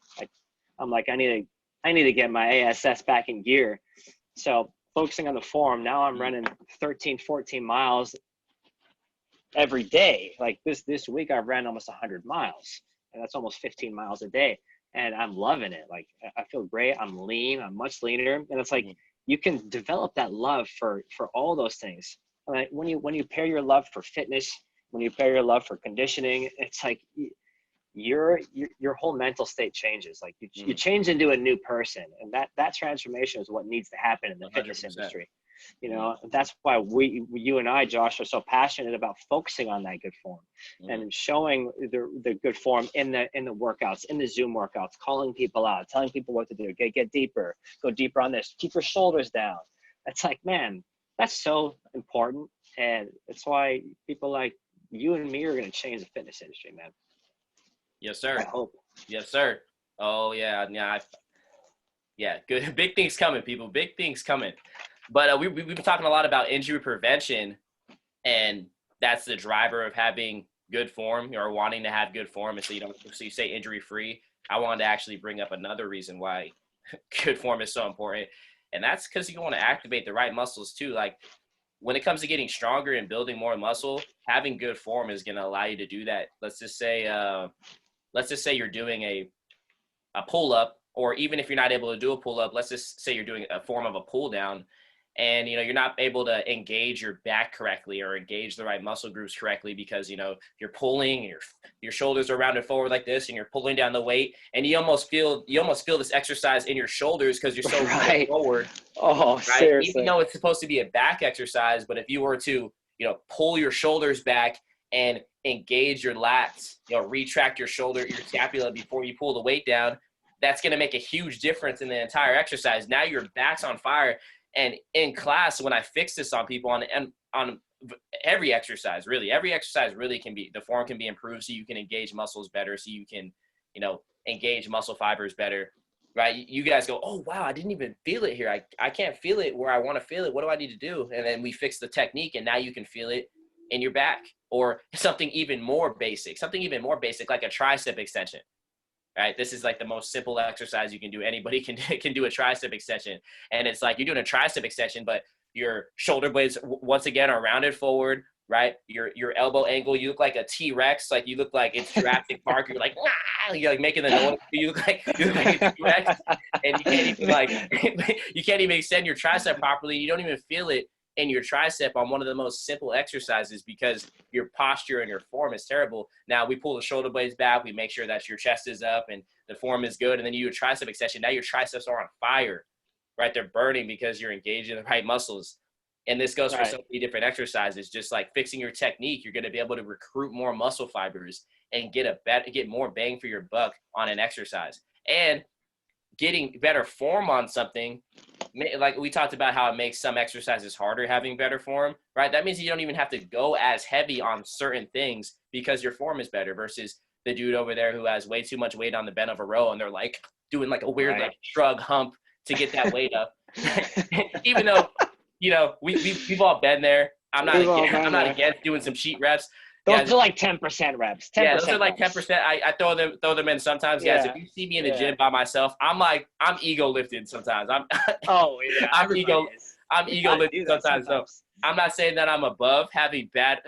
I'm like, I need to get my ASS back in gear. So focusing on the form, now I'm running 13, 14 miles every day. Like this week, I ran almost 100 miles, and that's almost 15 miles a day. And I'm loving it. Like I feel great. I'm lean. I'm much leaner. And it's like you can develop that love for all those things. Like when you pair your love for fitness, when you pair your love for conditioning, it's like your whole mental state changes. Like you change into a new person, and that transformation is what needs to happen in the 100%. Fitness industry. You know, that's why you and I, Josh, are so passionate about focusing on that good form and showing the good form in the workouts, in the Zoom workouts, calling people out, telling people what to do, get deeper, go deeper on this, keep your shoulders down. It's like, man, that's so important. And it's why people like you and me are going to change the fitness industry, man. Yes, sir. I hope. Yes, sir. Oh, yeah. Yeah. Good. Big things coming, people. Big things coming. But we've been talking a lot about injury prevention, and that's the driver of having good form or wanting to have good form, and so you say injury free, I wanted to actually bring up another reason why good form is so important, and that's because you want to activate the right muscles too. Like when it comes to getting stronger and building more muscle, having good form is going to allow you to do that. Let's just say you're doing a pull up, or even if you're not able to do a pull up, let's just say you're doing a form of a pull down, and you're not able to engage your back correctly or engage the right muscle groups correctly because you're pulling and your shoulders are rounded forward like this and you're pulling down the weight, and you almost feel this exercise in your shoulders because you're so Right. forward. Oh, Right? seriously. Even though it's supposed to be a back exercise, but if you were to pull your shoulders back and engage your lats, retract your scapula before you pull the weight down, that's going to make a huge difference in the entire exercise. Now your back's on fire. And in class, when I fix this on people on every exercise really the form can be improved so you can engage muscles better, so you can, engage muscle fibers better, right? You guys go, oh, wow, I didn't even feel it here. I can't feel it where I want to feel it. What do I need to do? And then we fix the technique, and now you can feel it in your back. Or something even more basic like a tricep extension. Right? This is like the most simple exercise you can do. Anybody can do a tricep extension. And it's like you're doing a tricep extension, but your shoulder blades, once again, are rounded forward, right? Your elbow angle, you look like a T-Rex. Like you look like it's Jurassic Park. You're like, ah! You're like making the noise. You look like a T-Rex. And you can't even extend your tricep properly. You don't even feel it in your tricep on one of the most simple exercises because your posture and your form is terrible. Now we pull the shoulder blades back, we make sure that your chest is up and the form is good, and then you do a tricep extension. Now your triceps are on fire, right? They're burning because you're engaging the right muscles. And this goes for so many different exercises. Just like fixing your technique, you're going to be able to recruit more muscle fibers and get more bang for your buck on an exercise. And getting better form on something, like we talked about how it makes some exercises harder having better form, right? That means you don't even have to go as heavy on certain things because your form is better versus the dude over there who has way too much weight on the bend of a row and they're like doing like a weird like shrug hump to get that weight up. Even though, we've all been there. I'm not against doing some cheat reps. Those are like 10% reps. 10% those are like 10%. I throw them in sometimes, guys. If you see me in the gym by myself, I'm ego lifted sometimes. I'm ego lifted sometimes. So I'm not saying that I'm above having bad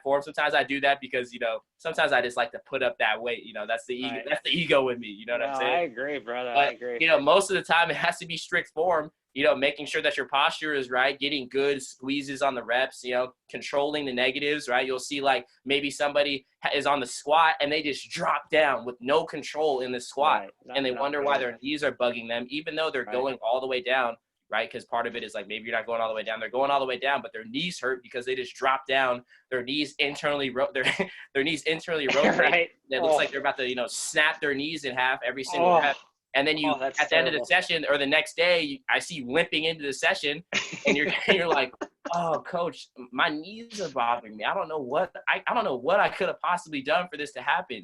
form. Sometimes I do that because sometimes I just like to put up that weight. That's the ego. That's the ego with me. You know what I'm saying? I agree, brother. But, I agree. Most of the time it has to be strict form. Making sure that your posture is right, getting good squeezes on the reps, controlling the negatives, right? You'll see like maybe somebody is on the squat and they just drop down with no control in the squat, and they wonder why their knees are bugging them, even though they're going all the way down, right? Because part of it is like maybe you're not going all the way down. They're going all the way down, but their knees hurt because they just dropped down. Their knees internally their knees internally rotate. Right. It looks like they're about to snap their knees in half every single rep. And then at the end of the session or the next day, I see you limping into the session, and you're like, oh, coach, my knees are bothering me. I don't know what I could have possibly done for this to happen.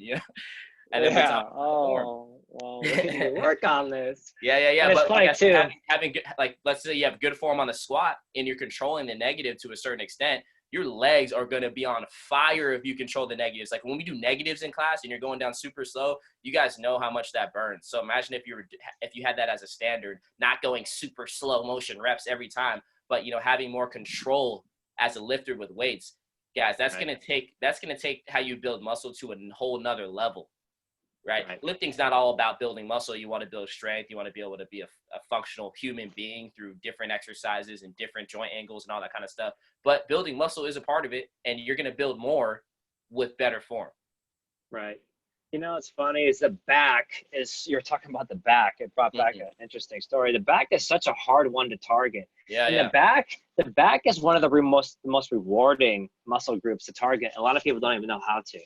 And then well, we need to work on this. Yeah. And it's funny too. Having good, like, let's say you have good form on the squat and you're controlling the negative to a certain extent, your legs are going to be on fire if you control the negatives. Like when we do negatives in class and you're going down super slow, you guys know how much that burns. So imagine if you had that as a standard, not going super slow motion reps every time, but having more control as a lifter with weights. Guys, that's going to take how you build muscle to a whole nother level. Right? Lifting's not all about building muscle. You want to build strength. You want to be able to be a functional human being through different exercises and different joint angles and all that kind of stuff. But building muscle is a part of it, and you're going to build more with better form. Right. It's funny is you're talking about the back. It brought back an interesting story. The back is such a hard one to target. The back is one of the most rewarding muscle groups to target. A lot of people don't even know how to.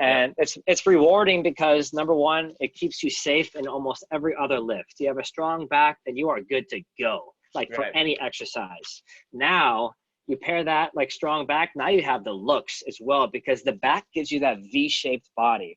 And it's rewarding because, number one, it keeps you safe in almost every other lift. You have a strong back, then you are good to go, for any exercise. Now, you pair that strong back, now you have the looks as well because the back gives you that V-shaped body.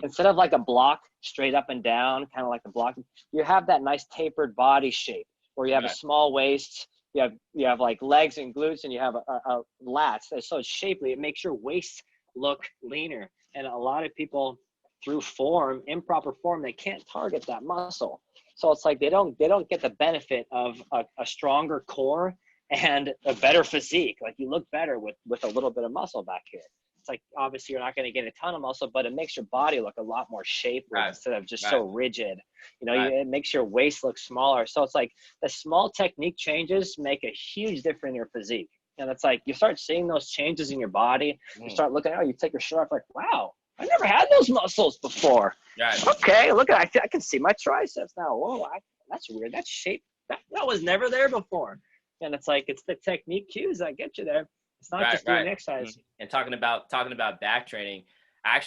Instead of like a block straight up and down, kind of like a block, you have that nice tapered body shape where you have a small waist, you have like legs and glutes, and you have a lats. So it's shapely. It makes your waist look leaner. And a lot of people through form, improper form, they can't target that muscle. So it's like they don't get the benefit of a stronger core and a better physique. Like you look better with a little bit of muscle back here. It's like obviously you're not going to get a ton of muscle, but it makes your body look a lot more shapely instead of just so rigid. You know, it makes your waist look smaller. So it's like the small technique changes make a huge difference in your physique. And it's like you start seeing those changes in your body. You start looking, you take your shirt off, like, wow, I never had those muscles before. Right. Okay, look at I can see my triceps now. Whoa, that's weird. That shape that was never there before. And it's like it's the technique cues that get you there. It's not just doing exercise. And talking about back training, I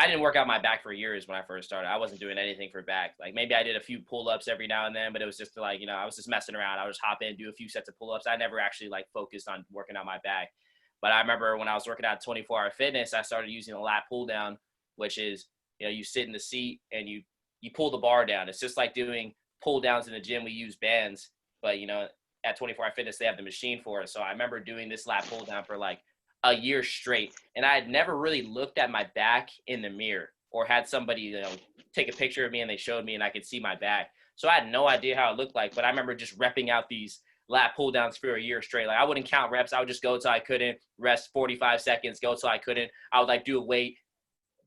didn't work out my back for years when I first started. I wasn't doing anything for back. Like maybe I did a few pull-ups every now and then, but it was just like, I was just messing around. I would just hop in, do a few sets of pull-ups. I never actually like focused on working out my back. But I remember when I was working out 24-hour fitness, I started using a lat pull down, which is, you sit in the seat and you pull the bar down. It's just like doing pull downs in the gym. We use bands, but at 24-hour fitness, they have the machine for it. So I remember doing this lat pull down for like a year straight. And I had never really looked at my back in the mirror or had somebody, take a picture of me and they showed me and I could see my back. So I had no idea how it looked like, but I remember just repping out these lat pull downs for a year straight. Like I wouldn't count reps. I would just go till I couldn't, rest 45 seconds, go till I couldn't. I would like do a weight,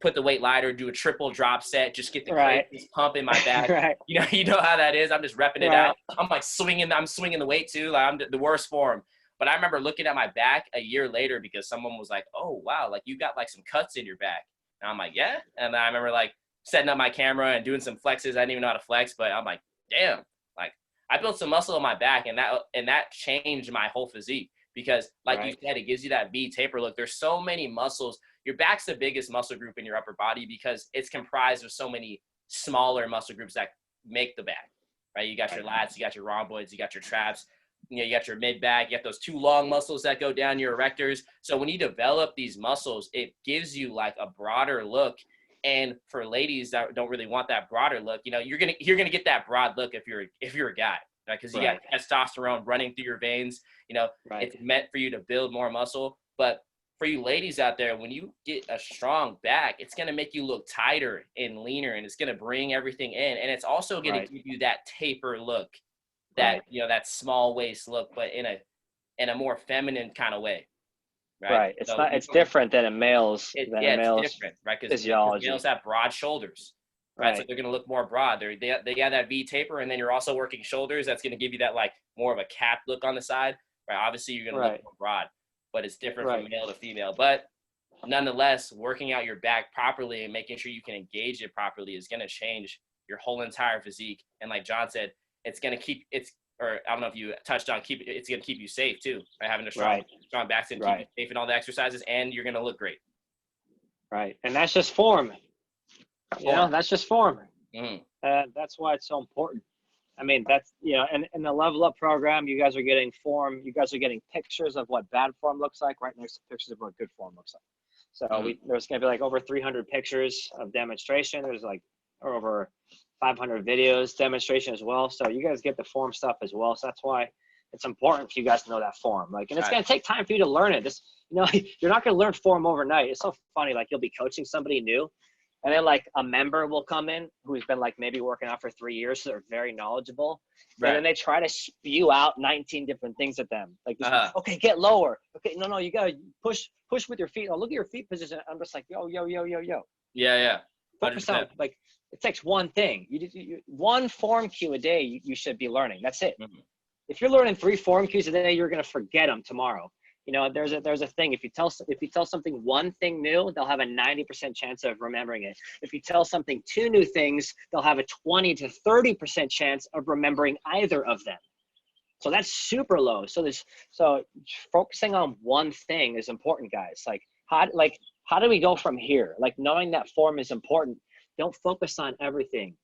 put the weight lighter, do a triple drop set, just get the craziest pump in my back. You know how that is. I'm just repping it out. I'm like swinging the weight too. Like I'm the worst form. But I remember looking at my back a year later because someone was like, oh, wow, like you got like some cuts in your back. And I'm like, yeah. And I remember like setting up my camera and doing some flexes. I didn't even know how to flex, but I'm like, damn, like I built some muscle in my back and that changed my whole physique because like you said, it gives you that V taper look. There's so many muscles. Your back's the biggest muscle group in your upper body because it's comprised of so many smaller muscle groups that make the back, right? You got your lats, you got your rhomboids, you got your traps, you got your mid back, you got those two long muscles that go down your erectors. So when you develop these muscles, it gives you like a broader look. And for ladies that don't really want that broader look, you're gonna get that broad look if you're a guy, right? Because you got testosterone running through your veins. It's meant for you to build more muscle. But for you ladies out there, when you get a strong back, it's gonna make you look tighter and leaner, and it's gonna bring everything in, and it's also gonna give you that taper look, that that small waist look, but in a more feminine kind of way. Right. It's different than a male's. It's different, right? Because males have broad shoulders, right? So they're going to look more broad. They got that V taper, and then you're also working shoulders. That's going to give you that like more of a cap look on the side, right? Obviously, you're going to look more broad, but it's different from male to female. But nonetheless, working out your back properly and making sure you can engage it properly is going to change your whole entire physique. And like John said, it's going to keep or I don't know if you touched on it's going to keep you safe too, by having a strong back to keep you safe in all the exercises, and you're going to look great. Right. And that's just form. That's just form. That's why it's so important. I mean, that's, and in the Level Up program, you guys are getting form. You guys are getting pictures of what bad form looks like right next to pictures of what good form looks like. So there's going to be like over 300 pictures of demonstration. There's like over 500 videos demonstration as well. So you guys get the form stuff as well. So that's why it's important for you guys to know that form. Like, and it's going to take time for you to learn it. You're not going to learn form overnight. It's so funny. Like you'll be coaching somebody new, and then like a member will come in who's been like maybe working out for 3 years. So they're very knowledgeable. And then they try to spew out 19 different things at them. Like, okay, get lower. Okay. No, you got to push with your feet. Oh, look at your feet position. I'm just like, yo. Yeah. Focus on, like, it takes one thing. One form cue a day you should be learning. That's it. If you're learning 3 form cues a day, you're going to forget them tomorrow. There's a thing. If you tell something one thing new, they'll have a 90% chance of remembering it. If you tell something 2 new things, they'll have a 20 to 30% chance of remembering either of them. So that's super low. So focusing on one thing is important, guys. How do we go from here? Like, knowing that form is important. Don't focus on everything.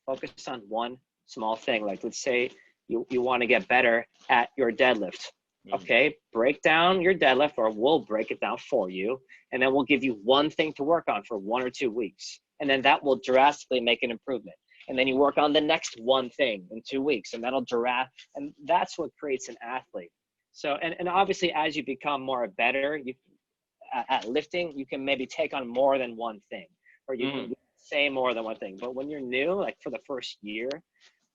Focus on one small thing. Like, let's say you want to get better at your deadlift. Okay, break down your deadlift, or we'll break it down for you. And then we'll give you one thing to work on for 1 or 2 weeks. And then that will drastically make an improvement. And then you work on the next one thing in 2 weeks, and that'll and that's what creates an athlete. So, and obviously as you become more better, at lifting, you can maybe take on more than one thing, or you Mm. can say more than one thing. But when you're new, like for the first year,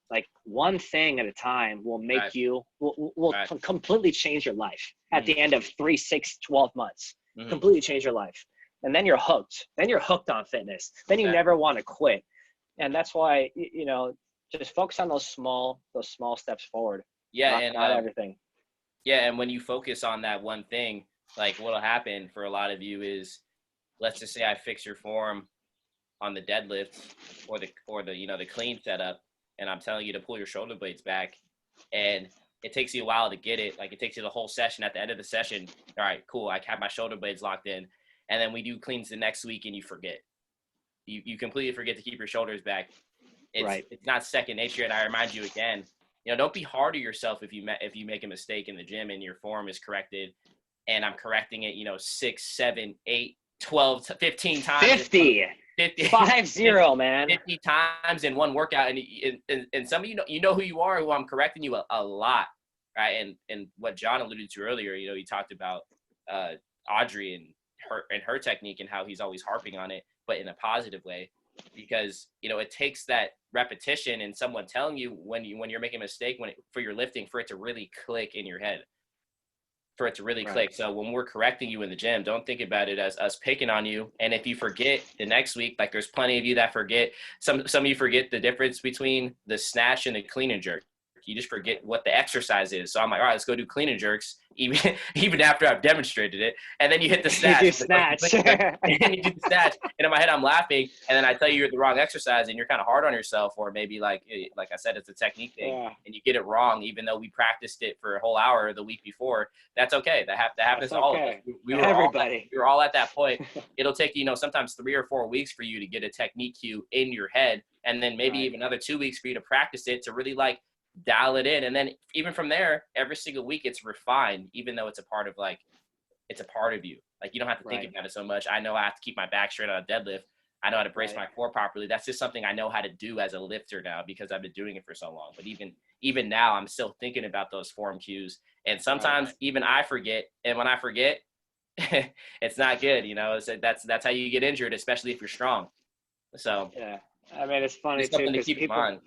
like one thing at a time will make Right. you will Right. completely change your life at the end of 3, 6, 12 months. Mhm. Completely change your life. And then you're hooked. Then you're hooked on fitness. Then you Exactly. never want to quit. And that's why, you know, just focus on those small steps forward. Yeah, and Not everything. yeah, and when you focus on that one thing, like what'll happen for a lot of you is, let's just say I fix your form on the deadlift or the the clean setup, and I'm telling you to pull your shoulder blades back, and it takes you a while to get it. Like it takes you the whole session. At the end of the session, all right, cool, I have my shoulder blades locked in, and then we do cleans the next week, and you forget. You completely forget to keep your shoulders back. Right. It's not second nature, and I remind you again. Don't be hard on yourself if you make a mistake in the gym and your form is corrected, and I'm correcting it, 6, 7, 8, 12, 15 times. 50. 50, 50, man. 50 times in one workout, and some of you know who you are, who I'm correcting you a lot, right? And what John alluded to earlier, he talked about Audrey and her technique and how he's always harping on it, but in a positive way, because it takes that repetition and someone telling you when you're making a mistake for your lifting, for it to really click in your head, for it to really click. So when we're correcting you in the gym, don't think about it as us picking on you. And if you forget the next week, like there's plenty of you that forget, some of you forget the difference between the snatch and the clean and jerk. You just forget what the exercise is. So I'm like, all right, let's go do clean and jerks, even after I've demonstrated it. And then you hit the snatch. You do snatch. And you do the snatch. And in my head, I'm laughing. And then I tell you you're the wrong exercise, and you're kind of hard on yourself. Or maybe like I said, it's a technique thing, and you get it wrong, even though we practiced it for a whole hour the week before. That's okay. That happens to all of us. We were all at that point. It'll take sometimes 3 or 4 weeks for you to get a technique cue in your head, and then maybe even another 2 weeks for you to practice it, to really like dial it in. And then even from there, every single week it's refined, even though it's a part of you. Like you don't have to think about it so much. I know I have to keep my back straight on a deadlift. I know how to brace my core properly. That's just something I know how to do as a lifter now, because I've been doing it for so long. But even now, I'm still thinking about those form cues, and sometimes even I forget. And when I forget, it's not good. That's how you get injured, especially if you're strong. So yeah, I mean, it's funny it's too, something to because keep in mind.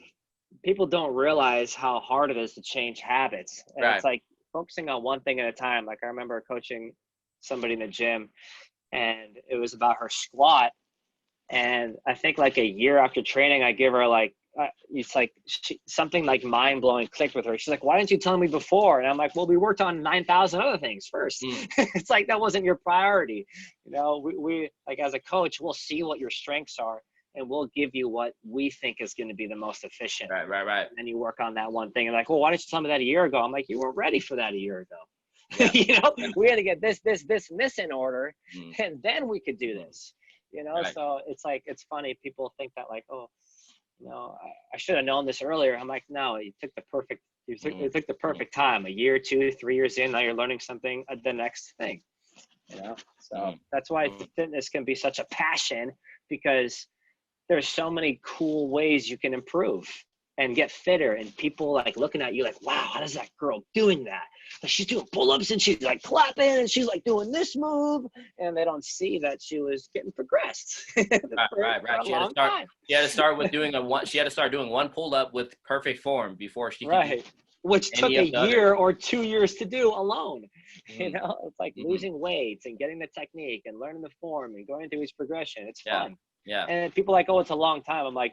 people don't realize how hard it is to change habits. And it's like focusing on one thing at a time. Like I remember coaching somebody in the gym, and it was about her squat. And I think like a year after training, I give her like, it's like something like mind blowing clicked with her. She's like, why didn't you tell me before? And I'm like, well, we worked on 9,000 other things first. It's like, that wasn't your priority. We like, as a coach, we'll see what your strengths are, and we'll give you what we think is going to be the most efficient. Right. And you work on that one thing. And like, well, why didn't you tell me that a year ago? I'm like, you weren't ready for that a year ago. Yeah. We had to get this and this in order, and then we could do this. So it's like, it's funny. People think that like, oh, I should have known this earlier. I'm like, no, you took the perfect time. A year, 2, 3 years in, now you're learning something, the next thing. So that's why fitness can be such a passion, because there's so many cool ways you can improve and get fitter, and people like looking at you like, wow, how does that girl doing that? Like, she's doing pull-ups and she's like clapping and she's like doing this move, and they don't see that she was getting progressed. Right. She had to start doing one pull-up with perfect form before she could which took a year or 2 years to do alone. It's like losing weight and getting the technique and learning the form and going through each progression. It's fun. Yeah. And people are like, oh, it's a long time. I'm like,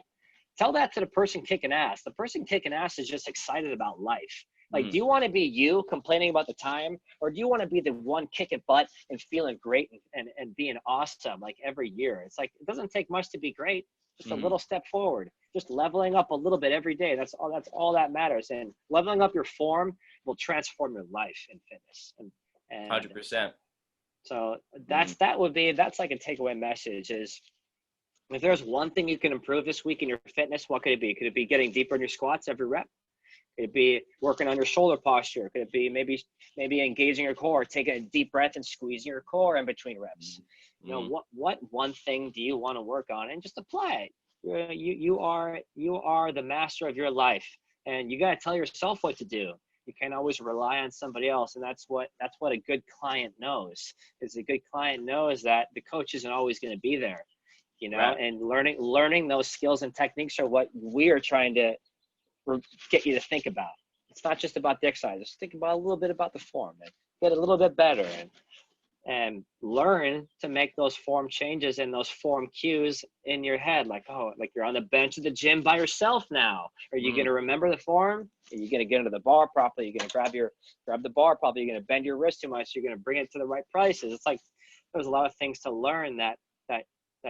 tell that to the person kicking ass. The person kicking ass is just excited about life. Like, do you want to be you complaining about the time, or do you want to be the one kicking butt and feeling great and being awesome like every year? It's like, it doesn't take much to be great. Just a little step forward, just leveling up a little bit every day. That's all that matters. And leveling up your form will transform your life in fitness. And 100%. So that's like a takeaway message is, if there's one thing you can improve this week in your fitness, what could it be? Could it be getting deeper in your squats every rep? Could it be working on your shoulder posture? Could it be maybe engaging your core, taking a deep breath and squeezing your core in between reps? What one thing do you want to work on, and just apply it? You are the master of your life, and you got to tell yourself what to do. You can't always rely on somebody else. And that's what a good client knows, is a good client knows that the coach isn't always going to be there, Right. and learning those skills and techniques are what we are trying to get you to think about. It's not just about the exercise. Just think about a little bit about the form and get a little bit better, and learn to make those form changes and those form cues in your head. Like, oh, like you're on the bench of the gym by yourself now. Are you going to remember the form? Are you going to get into the bar properly? You're going to grab the bar properly. You're going to bend your wrist too much. You're going to bring it to the right prices. It's like, there's a lot of things to learn that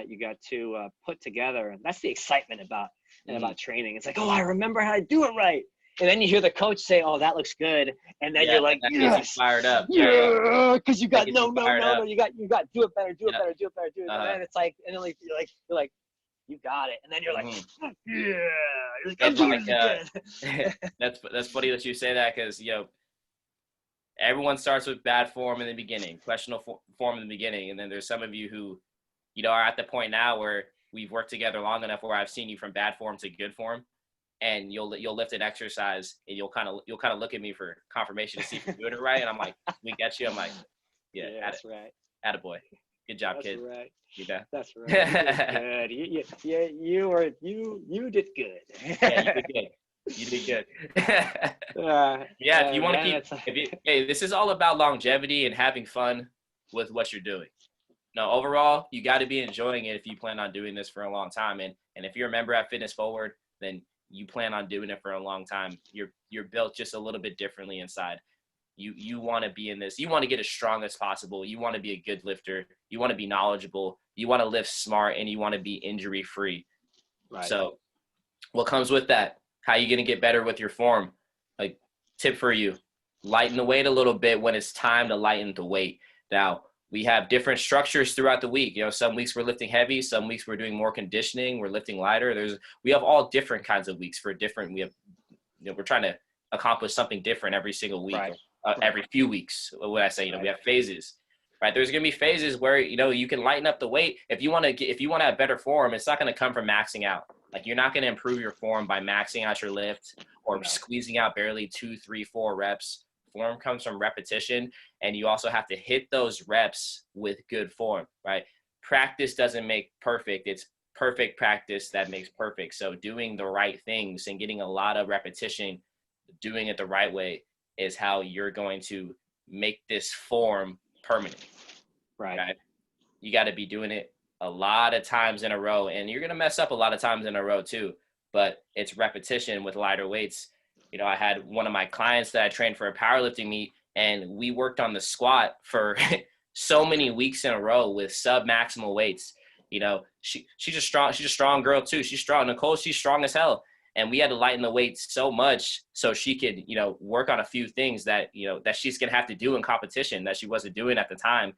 you got to put together. And that's the excitement about training. It's like, oh, I remember how to do it right. And then you hear the coach say, "Oh, that looks good," and then you're like, that "Yes, gets you fired up." yeah," because you got no, you got do it better, do it better, do it better, do it. And then it's like, and then you're like, you got it, and then you're like, yeah, you're like, I'm doing it again. That's funny that you say that, because everyone starts with bad form in the beginning, questionable form in the beginning, and then there's some of you who are at the point now where we've worked together long enough where I've seen you from bad form to good form. And you'll lift an exercise, and you'll kind of look at me for confirmation to see if you're doing it right. And I'm like, we get you. I'm like, yeah, that's right. Attaboy. Good job, that's kid. Right. That's right. You did good. You did good. Yeah, you did good. If you want to hey, this is all about longevity and having fun with what you're doing. No, overall, you got to be enjoying it if you plan on doing this for a long time. And if you're a member at Fitness Forward, then you plan on doing it for a long time. You're built just a little bit differently inside. You want to be in this. You want to get as strong as possible. You want to be a good lifter. You want to be knowledgeable. You want to lift smart, and you want to be injury free. Right. So what comes with that? How are you going to get better with your form? Like, tip for you, lighten the weight a little bit when it's time to lighten the weight. Now, we have different structures throughout the week. Some weeks we're lifting heavy, some weeks we're doing more conditioning, we're lifting lighter. We have all different kinds of weeks for different. We have, we're trying to accomplish something different every single week, every few weeks. What I say, we have phases, right? There's going to be phases where, you can lighten up the weight. If you want to have better form, it's not going to come from maxing out. Like, you're not going to improve your form by maxing out your lift or squeezing out barely 2, 3, 4 reps. Form comes from repetition, and you also have to hit those reps with good form, right? Practice doesn't make perfect. It's perfect practice that makes perfect. So doing the right things and getting a lot of repetition, doing it the right way, is how you're going to make this form permanent. Right? You got to be doing it a lot of times in a row, and you're going to mess up a lot of times in a row too, but it's repetition with lighter weights. I had one of my clients that I trained for a powerlifting meet, and we worked on the squat for so many weeks in a row with sub-maximal weights. She's a strong girl too. She's strong. Nicole, she's strong as hell. And we had to lighten the weights so much so she could, work on a few things that, that she's going to have to do in competition that she wasn't doing at the time.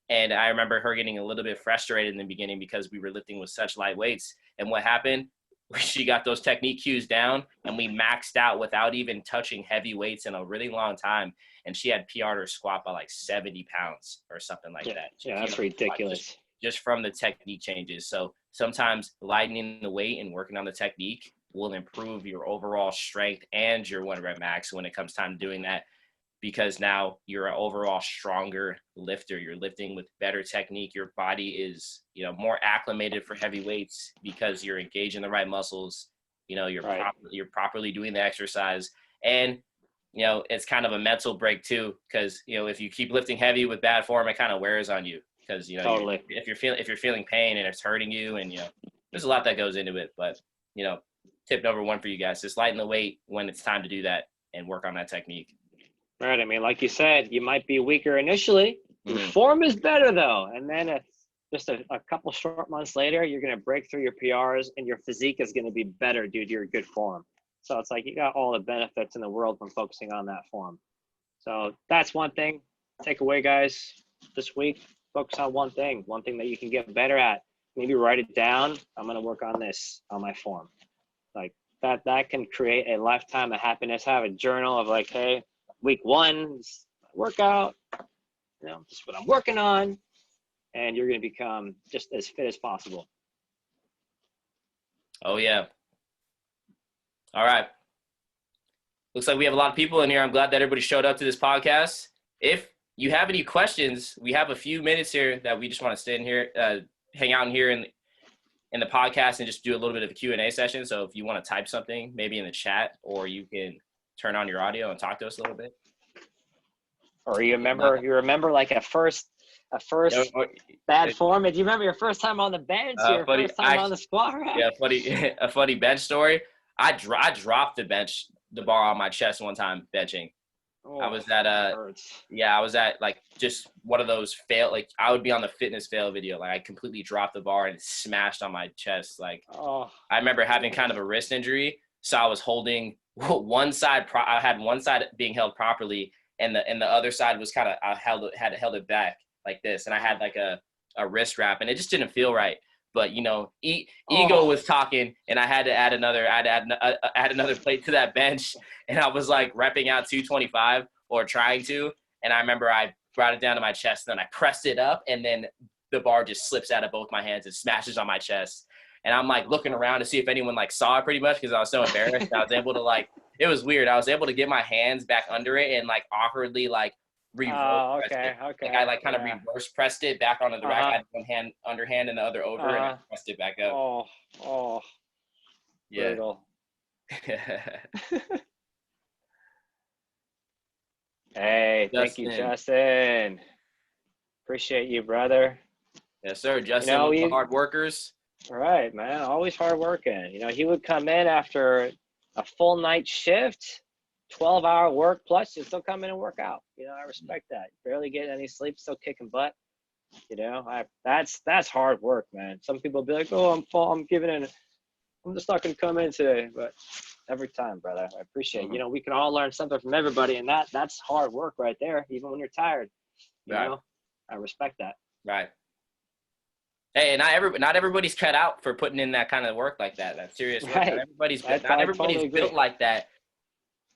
And I remember her getting a little bit frustrated in the beginning because we were lifting with such light weights. And what happened? She got those technique cues down, and we maxed out without even touching heavy weights in a really long time. And she had PR'd her squat by like 70 pounds or something like that. Yeah, that's ridiculous. Just from the technique changes. So sometimes lightening the weight and working on the technique will improve your overall strength and your 1 rep max when it comes time to doing that, because now you're an overall stronger lifter. You're lifting with better technique. Your body is, more acclimated for heavy weights because you're engaging the right muscles. You're properly doing the exercise. And, it's kind of a mental break too, because, if you keep lifting heavy with bad form, it kind of wears on you because, totally. if you're feeling pain and it's hurting you, and, there's a lot that goes into it. But, tip number 1 for you guys, just lighten the weight when it's time to do that and work on that technique. Right. I mean, like you said, you might be weaker initially. Your form is better though. And then just a couple short months later, you're going to break through your PRs and your physique is going to be better due to your good form. So it's like you got all the benefits in the world from focusing on that form. So that's one thing. Take away, guys, this week. Focus on one thing that you can get better at. Maybe write it down. I'm going to work on this, on my form. Like that can create a lifetime of happiness. Have a journal of like, hey, week 1 is workout, this is what I'm working on, and you're going to become just as fit as possible. Oh yeah. All right. looks like we have a lot of people in here. I'm glad that everybody showed up to this podcast. If you have any questions, we have a few minutes here that we just want to stay in here, hang out in here in the podcast and just do a little bit of a Q&A session. So if you want to type something, maybe in the chat, or you can turn on your audio and talk to us a little bit. Or you remember like a first bad form? Do you remember your first time on the bench? First time on the squat rack? Yeah, a funny bench story. I dropped the bar on my chest one time benching. Oh, I was at like just one of those I would be on the fitness fail video. Like I completely dropped the bar and it smashed on my chest. Like I remember having kind of a wrist injury. So I was holding one side. I had one side being held properly, and the other side was kind of held it back like this. And I had like a wrist wrap, and it just didn't feel right. But ego was talking, and I had to add another plate to that bench, and I was like repping out 225 or trying to. And I remember I brought it down to my chest, and then I pressed it up, and then the bar just slips out of both my hands and smashes on my chest. And I'm like looking around to see if anyone like saw it pretty much because I was so embarrassed. I was able to it was weird. I was able to get my hands back under it and like awkwardly like reverse okay. Like I like kind of reverse pressed it back onto the rack. I had one hand underhand and the other over, and I pressed it back up. Yeah. Brutal. Hey, thank you, Justin. Appreciate you, brother. Yes, sir. Justin, the hard workers. All right, man. Always hard working. He would come in after a full night shift, 12-hour work plus, you still come in and work out. I respect that. Barely getting any sleep, still kicking butt. That's hard work, man. Some people be like, oh, I'm full. I'm just not going to come in today. But every time, brother, I appreciate it. We can all learn something from everybody, and that's hard work right there, even when you're tired. You know, I respect that. Right. Hey, not everybody's cut out for putting in that kind of work like that. That's serious work. Right. Not everybody's built like that,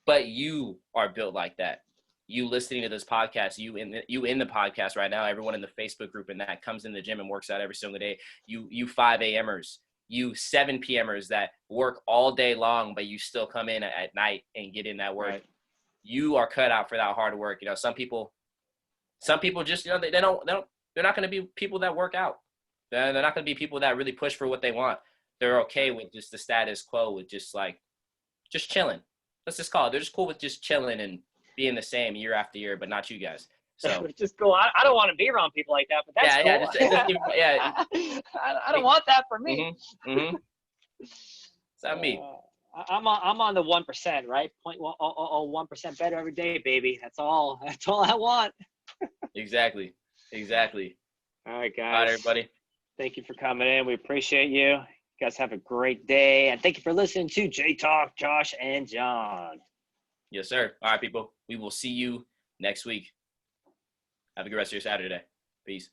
but you are built like that. You listening to this podcast, you in the podcast right now, everyone in the Facebook group and that comes in the gym and works out every single day. You 5 a.m.ers, you 7 p.m.ers that work all day long, but you still come in at night and get in that work. Right. You are cut out for that hard work. Some people just they're not going to be people that work out. They're not going to be people that really push for what they want. They're okay with just the status quo, with just chilling. Let's just call it. They're just cool with just chilling and being the same year after year, but not you guys. So just cool. I don't want to be around people like that, but that's cool. I don't want that for me. Mm-hmm. It's not me. I'm on the 1%, right? 0.1% better every day, baby. That's all I want. Exactly. All right, guys. All right, everybody. Thank you for coming in. We appreciate you. You guys have a great day. And thank you for listening to J Talk, Josh and John. Yes, sir. All right, people. We will see you next week. Have a good rest of your Saturday. Peace.